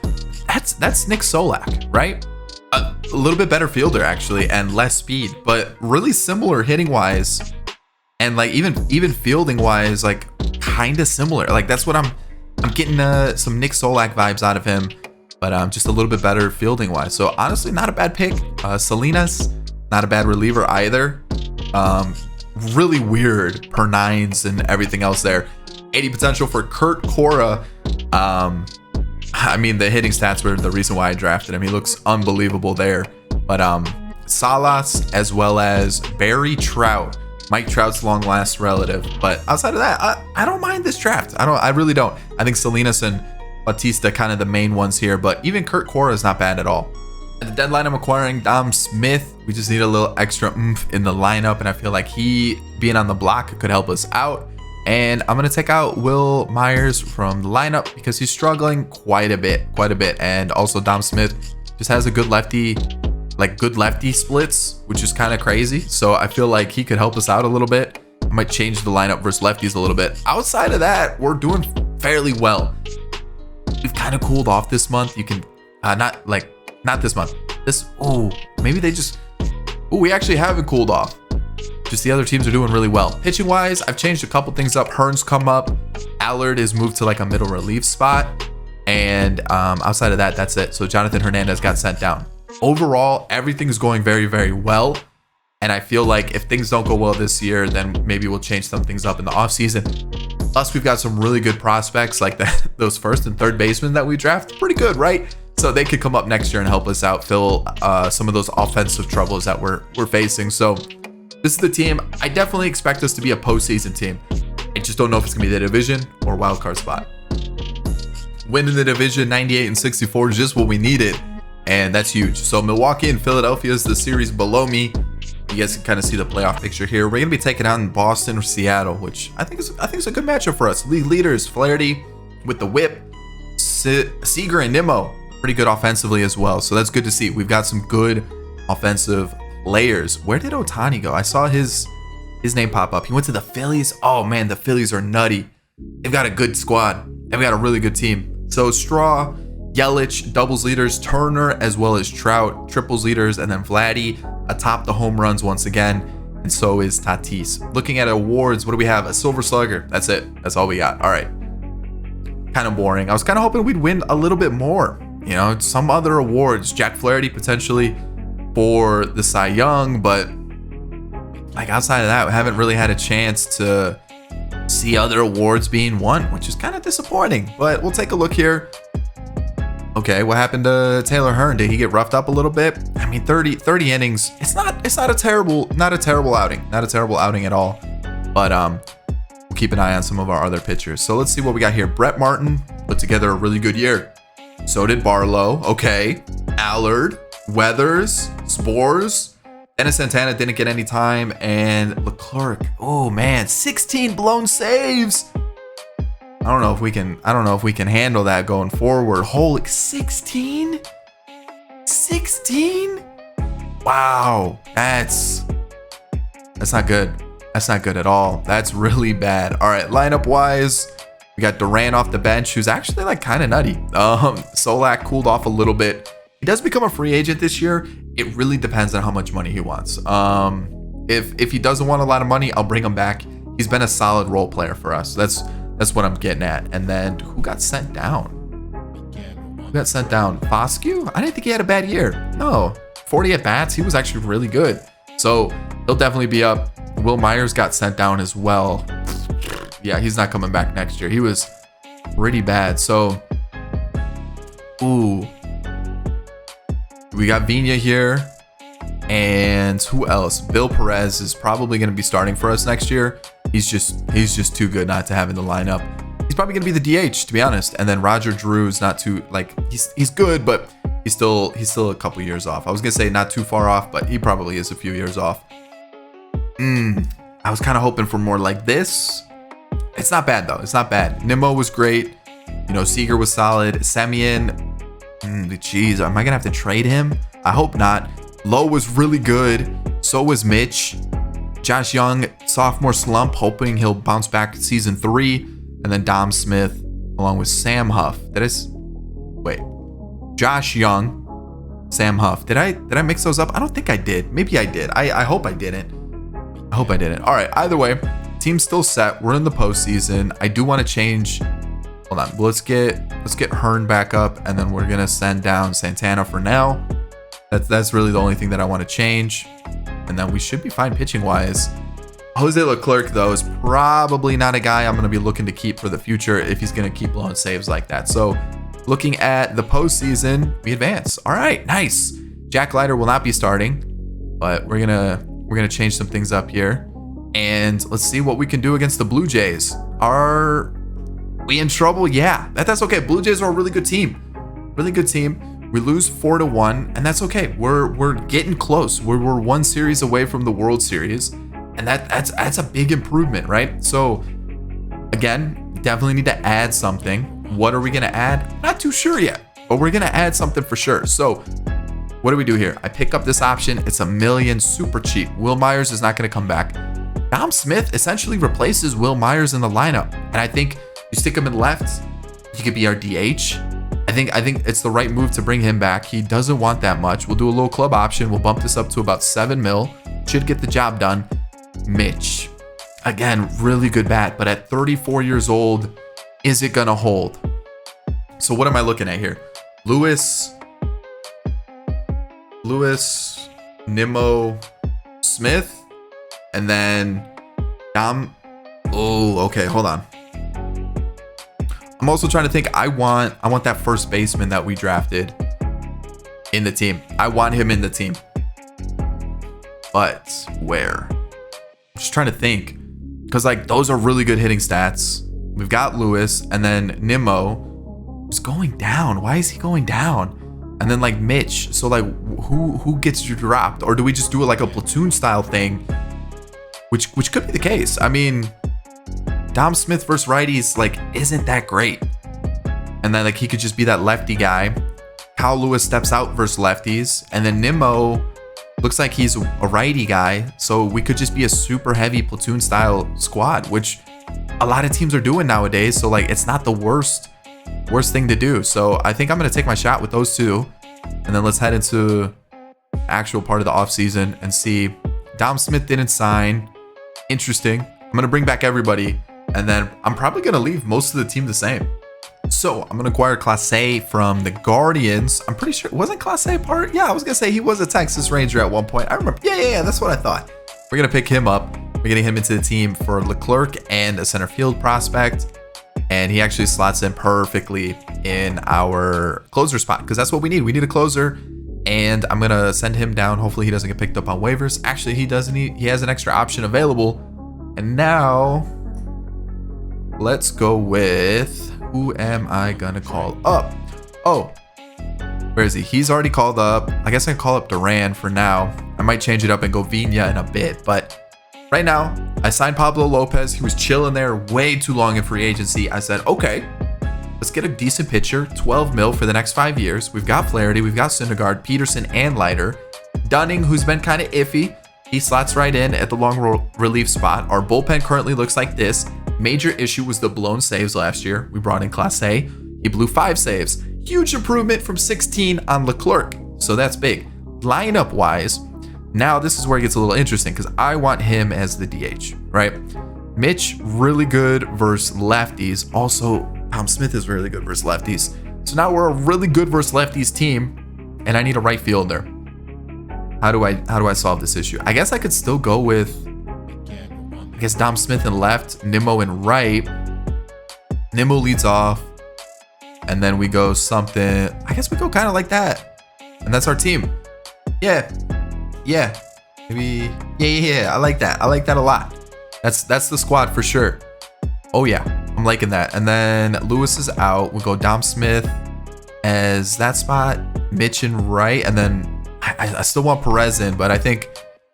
That's Nick Solak, right? A little bit better fielder, actually, and less speed, but really similar hitting wise. And like even fielding wise, like kind of similar. Like that's what I'm getting some Nick Solak vibes out of him, but just a little bit better fielding wise. So honestly, not a bad pick. Salinas, not a bad reliever either. Really weird per 9s and everything else there. 80 potential for Kurt Cora. I mean, the hitting stats were the reason why I drafted him. He looks unbelievable there. But Salas as well as Barry Trout. Mike Trout's long last relative. But outside of that, I don't mind this draft. I really don't. I think Salinas and Bautista kind of the main ones here, but even Kurt Cora is not bad at all. At the deadline, I'm acquiring Dom Smith. We just need a little extra oomph in the lineup, and I feel like he being on the block could help us out. And I'm gonna take out Will Myers from the lineup because he's struggling quite a bit. And also Dom Smith just has a good lefty splits, which is kind of crazy. So I feel like he could help us out a little bit. I might change the lineup versus lefties a little bit. Outside of that, we're doing fairly well. We've kind of cooled off this month. You can not this month. We actually haven't cooled off. Just the other teams are doing really well. Pitching wise, I've changed a couple things up. Hearn's come up. Allard is moved to like a middle relief spot. And outside of that, that's it. So Jonathan Hernandez got sent down. Overall, everything's going very, very well. And I feel like if things don't go well this year, then maybe we'll change some things up in the offseason. Plus, we've got some really good prospects like those 1st and 3rd basemen that we draft. Pretty good, right? So they could come up next year and help us out, fill some of those offensive troubles that we're facing. So this is the team. I definitely expect us to be a postseason team. I just don't know if it's going to be the division or wild card spot. Winning the division 98-64 is just what we needed. And that's huge. So Milwaukee and Philadelphia is the series below me. You guys can kind of see the playoff picture here. We're going to be taking on Boston or Seattle, which I think is a good matchup for us. League leaders, Flaherty with the whip. Seager and Nimmo, pretty good offensively as well. So that's good to see. We've got some good offensive players. Where did Ohtani go? I saw his name pop up. He went to the Phillies. Oh man, the Phillies are nutty. They've got a good squad. They've got a really good team. So Straw, Yelich, doubles leaders, Turner, as well as Trout, triples leaders, and then Vladdy atop the home runs once again, and so is Tatis. Looking at awards, what do we have? A Silver Slugger. That's it. That's all we got. All right. Kind of boring. I was kind of hoping we'd win a little bit more. You know, some other awards. Jack Flaherty potentially for the Cy Young, but like outside of that, we haven't really had a chance to see other awards being won, which is kind of disappointing. But we'll take a look here. Okay, what happened to Taylor Hearn? Did he get roughed up a little bit? I mean, 30 innings. It's not a terrible outing. Not a terrible outing at all. But we'll keep an eye on some of our other pitchers. So let's see what we got here. Brett Martin put together a really good year. So did Barlow. Okay. Allard. Weathers, Spores. Dennis Santana didn't get any time, and Leclerc. Oh man, 16 blown saves. I don't know if we can handle that going forward. Holy 16? 16? Wow, that's not good. That's not good at all. That's really bad. All right, lineup wise, we got Duran off the bench, who's actually like kind of nutty. Solak cooled off a little bit. He does become a free agent this year. It really depends on how much money he wants. If he doesn't want a lot of money, I'll bring him back. He's been a solid role player for us. That's what I'm getting at. And then who got sent down? Who got sent down? Foscue? I didn't think he had a bad year. No, 40 at bats. He was actually really good. So he'll definitely be up. Will Myers got sent down as well. Yeah, he's not coming back next year. He was pretty bad. So, ooh. We got Vina here. And who else? Bill Perez is probably going to be starting for us next year. He's just too good not to have in the lineup. He's probably going to be the DH, to be honest. And then Roger Drew's not too, like, he's good, but he's still a couple years off. I was going to say not too far off, but he probably is a few years off. I was kind of hoping for more like this. It's not bad, though. It's not bad. Nimmo was great. You know, Seager was solid. Semien, geez, am I going to have to trade him? I hope not. Lowe was really good. So was Mitch. Josh Young, sophomore slump, hoping he'll bounce back season 3. And then Dom Smith, along with Sam Huff. Wait. Josh Young, Sam Huff. Did I mix those up? I don't think I did. Maybe I did. I hope I didn't. All right. Either way, team's still set. We're in the postseason. I do want to change. Hold on. Let's get Hearn back up, and then we're gonna send down Santana for now. That's really the only thing that I want to change, and then we should be fine pitching wise. Jose Leclerc, though, is probably not a guy I'm going to be looking to keep for the future if he's going to keep blowing saves like that. So looking at the postseason, we advance. All right, nice. Jack Leiter will not be starting, but we're gonna change some things up here, and let's see what we can do against the Blue Jays. Are we in trouble? Yeah, that's okay. Blue Jays are a really good team. We lose 4-1, and that's okay. We're getting close. We're one series away from the World Series. And that's a big improvement, right? So again, definitely need to add something. What are we gonna add? Not too sure yet, but we're gonna add something for sure. So what do we do here? I pick up this option. It's $1 million, super cheap. Will Myers is not gonna come back. Dom Smith essentially replaces Will Myers in the lineup. And I think you stick him in left, he could be our DH. I think it's the right move to bring him back. He doesn't want that much. We'll do a little club option. We'll bump this up to about $7 million. Should get the job done. Mitch, again, really good bat, but at 34 years old, is it gonna hold? So what am I looking at here? Lewis, Nimmo, Smith, and then Dom. Oh, okay, hold on. I'm also trying to think. I want that first baseman that we drafted in the team. I want him in the team, but where? Just trying to think, because like those are really good hitting stats. We've got Lewis, and then Nimmo is going down. Why is he going down? And then like Mitch. So like who gets you dropped, or do we just do it like a platoon style thing? Which could be the case. I mean, Dom Smith versus righties like isn't that great, and then like he could just be that lefty guy. Kyle Lewis steps out versus lefties, and then Nimmo looks like he's a righty guy, so we could just be a super heavy platoon style squad, which a lot of teams are doing nowadays. So like it's not the worst thing to do. So I think I'm gonna take my shot with those two, and then let's head into the actual part of the offseason and see. Dom Smith didn't sign. Interesting. I'm gonna bring back everybody, and then I'm probably gonna leave most of the team the same. So I'm gonna acquire Clase from the Guardians. I'm pretty sure, wasn't Clase part? Yeah, I was gonna say he was a Texas Ranger at one point. I remember. Yeah, that's what I thought. We're gonna pick him up. We're getting him into the team for Leclerc and a center field prospect, and he actually slots in perfectly in our closer spot because that's what we need. We need a closer, and I'm gonna send him down. Hopefully he doesn't get picked up on waivers. Actually, he doesn't. He has an extra option available, and now let's go with. Who am I gonna call up? Oh, we're Where is he? He's already called up. I guess I can call up Duran for now. I might change it up and go Vina in a bit. But right now, I signed Pablo Lopez. He was chilling there way too long in free agency. I said, okay, let's get a decent pitcher. 12 mil for the next 5 years. We've got Flaherty. We've got Syndergaard, Peterson, and Leiter. Dunning, who's been kind of iffy. He slots right in at the long relief spot. Our bullpen currently looks like this. Major issue was the blown saves last year. We brought in Class A. He blew 5 saves. Huge improvement from 16 on Leclerc. So that's big. Lineup wise, now this is where it gets a little interesting because I want him as the DH, right? Mitch, really good versus lefties. Also, Tom Smith is really good versus lefties. So now we're a really good versus lefties team, and I need a right fielder. How do I solve this issue? I guess I could still go with, Dom Smith in left, Nimmo in right. Nimmo leads off, and then we go something. I guess we go kind of like that, and that's our team. Yeah, maybe. Yeah. I like that. I like that a lot. That's the squad for sure. Oh yeah, I'm liking that. And then Lewis is out. We'll go Dom Smith as that spot, Mitch in right, and then I still want Perez in, but I think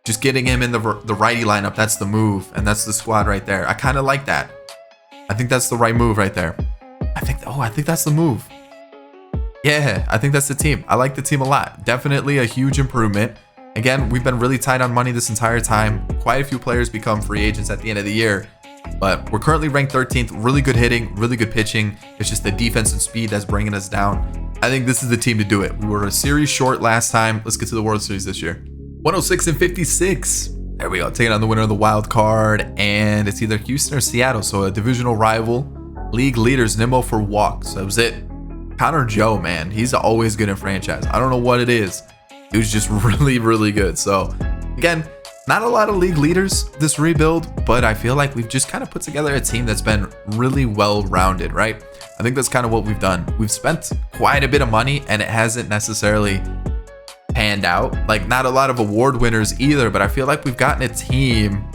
just getting him in the righty lineup, that's the move, and that's the squad right there. I kind of like that. I think that's the right move right there. I think that's the move. Yeah, I think that's the team. I like the team a lot. Definitely a huge improvement. Again, we've been really tight on money this entire time. Quite a few players become free agents at the end of the year, but we're currently ranked 13th. Really good hitting, really good pitching. It's just the defense and speed that's bringing us down. I think this is the team to do it. We were a series short last time. Let's get to the World Series this year. 106-56. There we go. Taking on the winner of the wild card, and it's either Houston or Seattle. So a divisional rival. League leaders, Nimmo for walks. So that was it. Connor Joe, man, he's always good in franchise. I don't know what it is. He was just really, really good. So again, not a lot of league leaders this rebuild, but I feel like we've just kind of put together a team that's been really well-rounded, right? I think that's kind of what we've done. We've spent quite a bit of money, and it hasn't necessarily panned out. Like, not a lot of award winners either, but I feel like we've gotten a team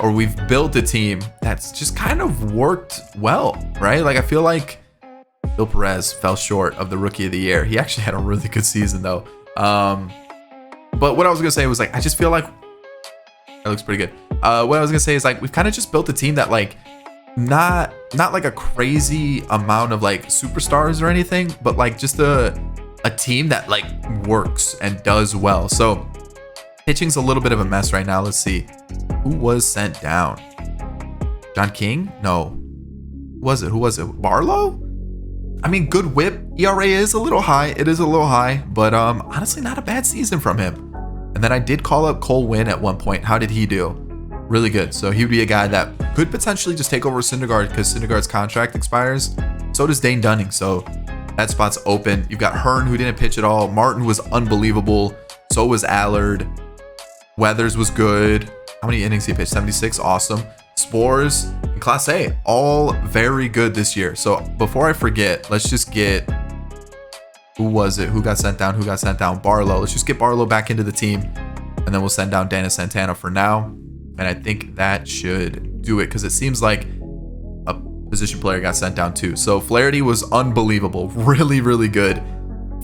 we've built a team that's just kind of worked well, right? Like, I feel like Bill Perez fell short of the Rookie of the Year. He actually had a really good season, though. But what I was gonna say was, like, I just feel like that looks pretty good. What I was gonna say is, like, we've kind of just built a team that, like, not like a crazy amount of like superstars or anything, but like just a team that like works and does well. So pitching's a little bit of a mess right now. Let's see who was sent down. John King? No. Who was it? Barlow? I mean, good whip. ERA is a little high. It is a little high, but honestly, not a bad season from him. And then I did call up Cole Winn at one point. How did he do? Really good. So he would be a guy that could potentially just take over Syndergaard because Syndergaard's contract expires. So does Dane Dunning. So that spot's open. You've got Hearn, who didn't pitch at all. Martin was unbelievable. So was Allard. Weathers was good. How many innings he pitched? 76. Awesome. Spores and Class A, all very good this year. So before I forget, let's just get, who was it? Who got sent down? Barlow. Let's just get Barlow back into the team, and then we'll send down Dennis Santana for now. And I think that should do it because it seems like a position player got sent down too. So Flaherty was unbelievable. Really, really good.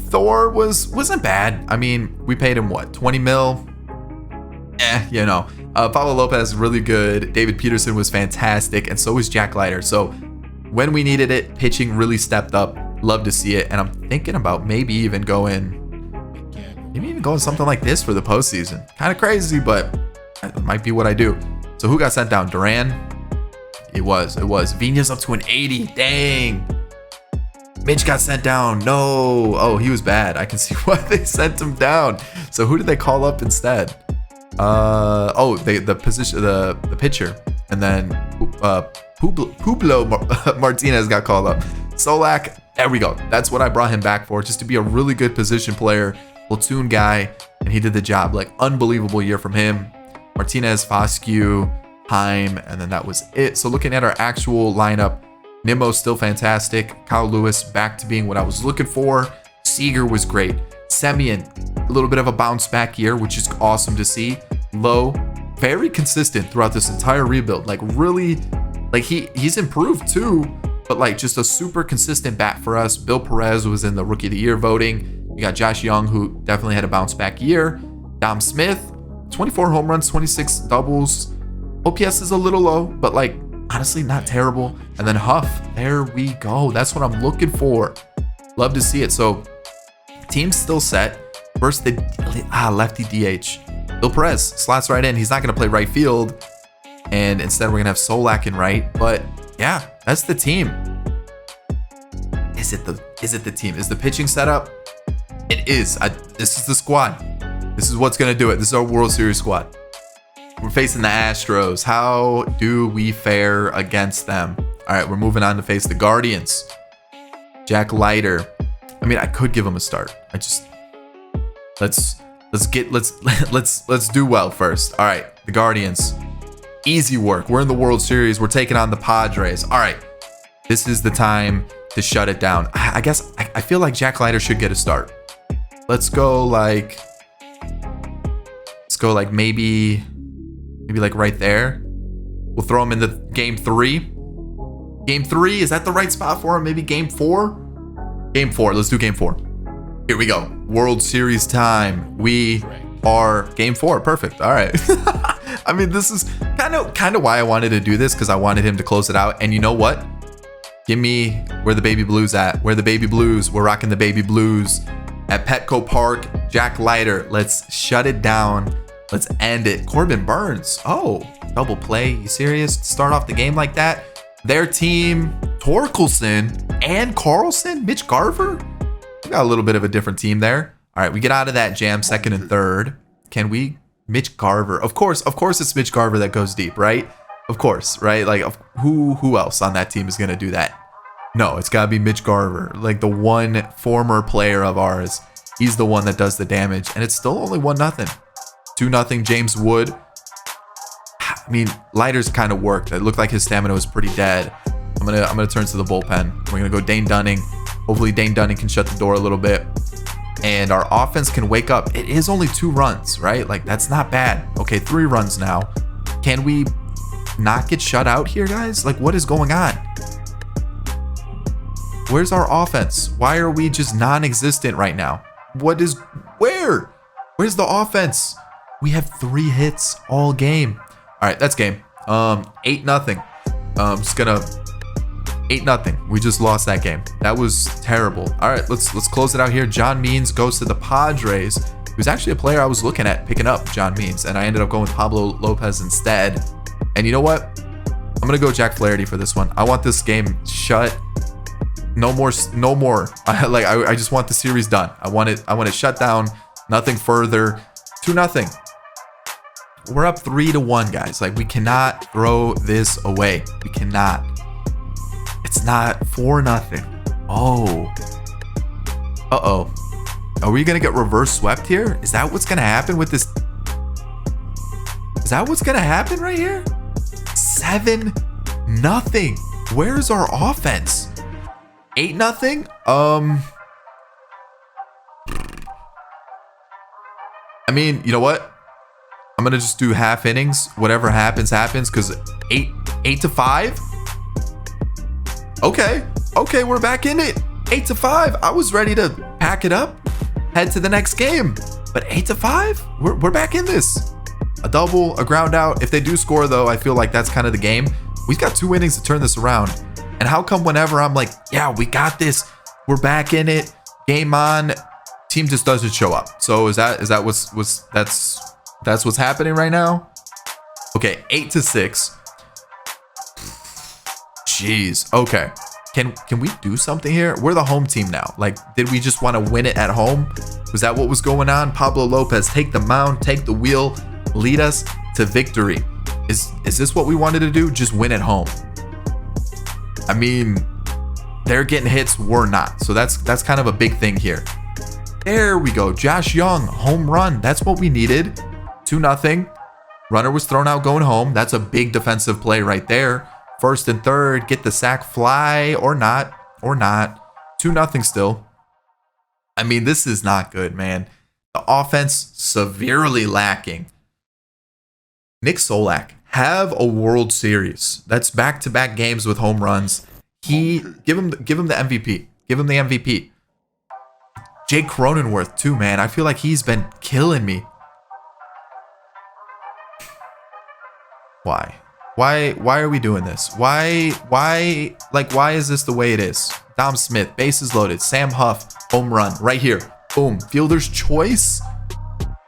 Thor wasn't bad. I mean, we paid him what? 20 mil? Pablo Lopez, really good. David Peterson was fantastic. And so was Jack Leiter. So when we needed it, pitching really stepped up. Love to see it. And I'm thinking about maybe even going something like this for the postseason. Kind of crazy, but it might be what I do. So who got sent down? Duran? It was. Vina's up to an 80. Dang. Mitch got sent down. No. Oh, he was bad. I can see why they sent him down. So who did they call up instead? The pitcher. And then Pablo Martinez got called up. Solak. There we go. That's what I brought him back for. Just to be a really good position player, platoon guy, and he did the job. Like, unbelievable year from him. Martinez, Foscue, Heim, and then that was it. So looking at our actual lineup, Nimmo's still fantastic. Kyle Lewis back to being what I was looking for. Seager was great. Semien, a little bit of a bounce back year, which is awesome to see. Lowe, very consistent throughout this entire rebuild. Like, really, like he's improved too, but like just a super consistent bat for us. Bill Perez was in the Rookie of the Year voting. You got Josh Young, who definitely had a bounce back year. Dom Smith, 24 home runs, 26 doubles. OPS is a little low, but like honestly not terrible. And then Huff, there we go. That's what I'm looking for. Love to see it. So team's still set. First the lefty DH. Bill Perez slots right in. He's not going to play right field. And instead we're going to have Solak in right. But yeah, that's the team. Is it the team? Is the pitching setup? It is. This is the squad. This is what's going to do it. This is our World Series squad. We're facing the Astros. How do we fare against them? All right, we're moving on to face the Guardians. Jack Leiter. I mean, I could give him a start. I just let's do well first. All right, the Guardians. Easy work. We're in the World Series. We're taking on the Padres. All right, this is the time to shut it down. I guess I feel like Jack Leiter should get a start. Let's go like maybe like right there. We'll throw him in the game 3. Game 3, is that the right spot for him? Maybe game 4? Game 4, let's do game 4. Here we go. World Series time. We are game 4. Perfect. All right. I mean, this is kind of why I wanted to do this, because I wanted him to close it out. And you know what? Give me where the baby blues at. Where the baby blues. We're rocking the baby blues at Petco Park. Jack Leiter. Let's shut it down. Let's end it. Corbin Burns. Oh, double play. You serious? Start off the game like that? Their team, Torkelson and Carlson, Mitch Garver. We got a little bit of a different team there. All right, we get out of that jam, second and third. Can we? Mitch Garver. Of course, it's Mitch Garver that goes deep, right? Of course, right? Like, who else on that team is going to do that? No, it's got to be Mitch Garver, like the one former player of ours. He's the one that does the damage, and it's still only 1-0. 2-0 James Wood. I mean, Leiter's kind of worked. It looked like his stamina was pretty dead. I'm gonna turn to the bullpen. We're gonna go Dane Dunning. Hopefully Dane Dunning can shut the door a little bit, and our offense can wake up. It is only 2 runs, right? Like, that's not bad. Okay, 3 runs now. Can we not get shut out here, guys? Like, what is going on? Where's our offense? Why are we just non-existent right now? Where's the offense? We have 3 hits all game. All right, that's game. 8-0. Just gonna 8-0. We just lost that game. That was terrible. All right, let's close it out here. John Means goes to the Padres. He was actually a player I was looking at picking up, John Means, and I ended up going with Pablo Lopez instead. And you know what? I'm gonna go Jack Flaherty for this one. I want this game shut. No more. I just want the series done. I want it shut down. Nothing further. 2-0. We're up 3-1, guys. Like, we cannot throw this away. We cannot. It's not 4-0. Oh. Uh-oh. Are we gonna get reverse swept here? Is that what's gonna happen with this? Is that what's gonna happen right here? 7-0. Where's our offense? 8-0? I mean, you know what? I'm gonna just do half innings. Whatever happens, happens. Because 8-5. Okay, we're back in it. 8-5. I was ready to pack it up, head to the next game. But 8-5, we're back in this. A double, a ground out. If they do score, though, I feel like that's kind of the game. We've got 2 innings to turn this around. And how come whenever I'm like, yeah, we got this, we're back in it, game on, team just doesn't show up? So is that that's what's happening right now? Okay, 8-6. Jeez. Okay. Can we do something here? We're the home team now. Like, did we just want to win it at home? Was that what was going on? Pablo Lopez, take the mound, take the wheel, lead us to victory. Is this what we wanted to do? Just win at home? I mean, they're getting hits, we're not. So that's kind of a big thing here. There we go. Josh Young, home run. That's what we needed. 2-0. Runner was thrown out going home. That's a big defensive play right there. First and third, get the sack fly or not. 2-0 still. I mean, this is not good, man. The offense severely lacking. Nick Solak, have a World Series. That's back-to-back games with home runs. Give him the MVP. Give him the MVP. Jake Cronenworth too, man. I feel like he's been killing me. Why? Why are we doing this? Why is this the way it is? Dom Smith, bases loaded. Sam Huff, home run right here. Boom. Fielder's choice.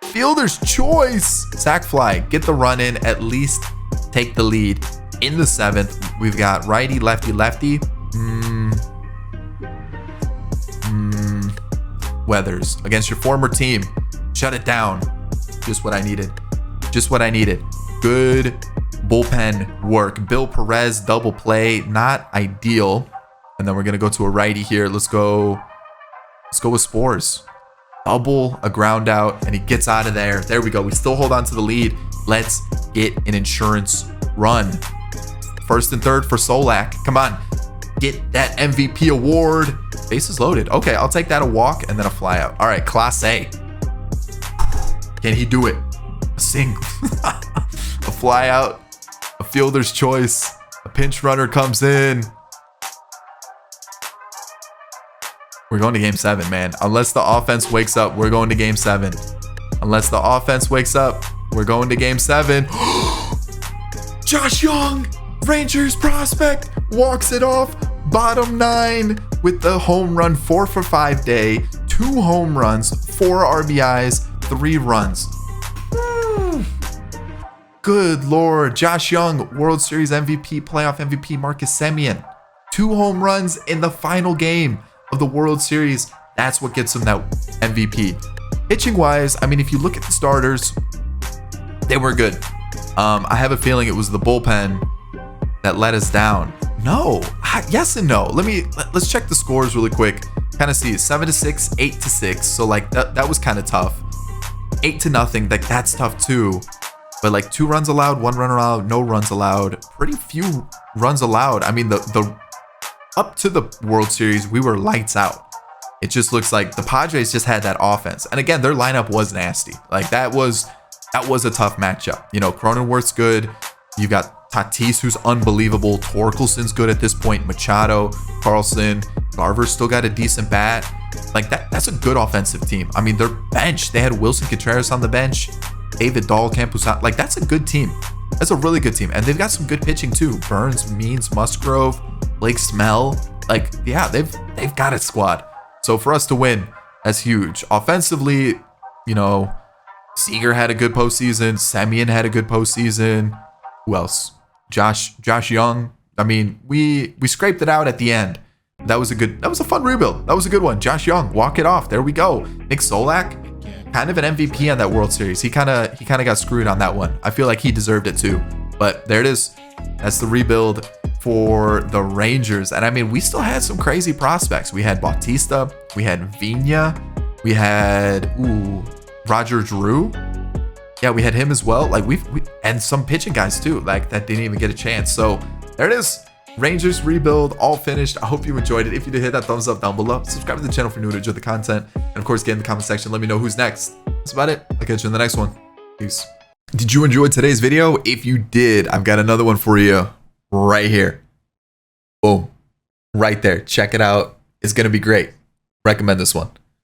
Fielder's choice. Sack fly. Get the run in. At least take the lead. In the 7th, we've got righty, lefty, lefty. Weathers against your former team. Shut it down. Just what I needed. Just what I needed. Good bullpen work. Bill Perez, double play. Not ideal. And then we're going to go to a righty here. Let's go with Spores. Double, a ground out, and he gets out of there. There we go. We still hold on to the lead. Let's get an insurance run. 1st and 3rd for Solak. Come on. Get that MVP award. Bases loaded. Okay, I'll take that, a walk and then a fly out. All right, Class A. Can he do it? A single. A fly out. A fielder's choice. A pinch runner comes in. We're going to game 7, man. Unless the offense wakes up, we're going to game 7. Unless the offense wakes up, we're going to game 7. Josh Young, Rangers prospect, walks it off. Bottom 9 with the home run, 4 for 5 day. 2 home runs, 4 RBIs, 3 runs. Good Lord. Josh Young, World Series MVP, playoff MVP, Marcus Semien. 2 home runs in the final game of the World Series. That's what gets him that MVP. Pitching wise, I mean, if you look at the starters, they were good. I have a feeling it was the bullpen that let us down. No, yes and no. Let's check the scores really quick. Kind of see 7-6, 8-6. So like that was kind of tough. 8-0. Like that's tough too. But like 2 runs allowed, 1 run allowed, no runs allowed. Pretty few runs allowed. I mean, the up to the World Series, we were lights out. It just looks like the Padres just had that offense. And again, their lineup was nasty. Like that was a tough matchup. You know, Cronenworth's good. You got Tatis, who's unbelievable. Torkelson's good at this point. Machado, Carlson, Garver's still got a decent bat. Like that's a good offensive team. I mean, their bench, they had Wilson Contreras on the bench, David Dahl, Campusano. Like that's a good team. That's a really good team. And they've got some good pitching too. Burns, Means, Musgrove, Blake Snell. Like, yeah, they've got a squad. So for us to win, that's huge. Offensively, you know, Seager had a good postseason. Semien had a good postseason. Who else? Josh Young. I mean, we scraped it out at the end. That was a fun rebuild. That was a good one. Josh Young, walk it off. There we go. Nick Solak, kind of an MVP on that World Series. He kind of got screwed on that one. I feel like he deserved it too. But there it is. That's the rebuild for the Rangers. And I mean, we still had some crazy prospects. We had Bautista, we had Vina, we had Roger Drew. Yeah, we had him as well. Like we and some pitching guys too, like that didn't even get a chance. So there it is. Rangers rebuild all finished. I hope you enjoyed it. If you did, hit that thumbs up down below. Subscribe to the channel if you're new to enjoy the content. And of course, get in the comment section. Let me know who's next. That's about it. I'll catch you in the next one. Peace. Did you enjoy today's video? If you did, I've got another one for you right here. Boom. Right there. Check it out. It's going to be great. Recommend this one.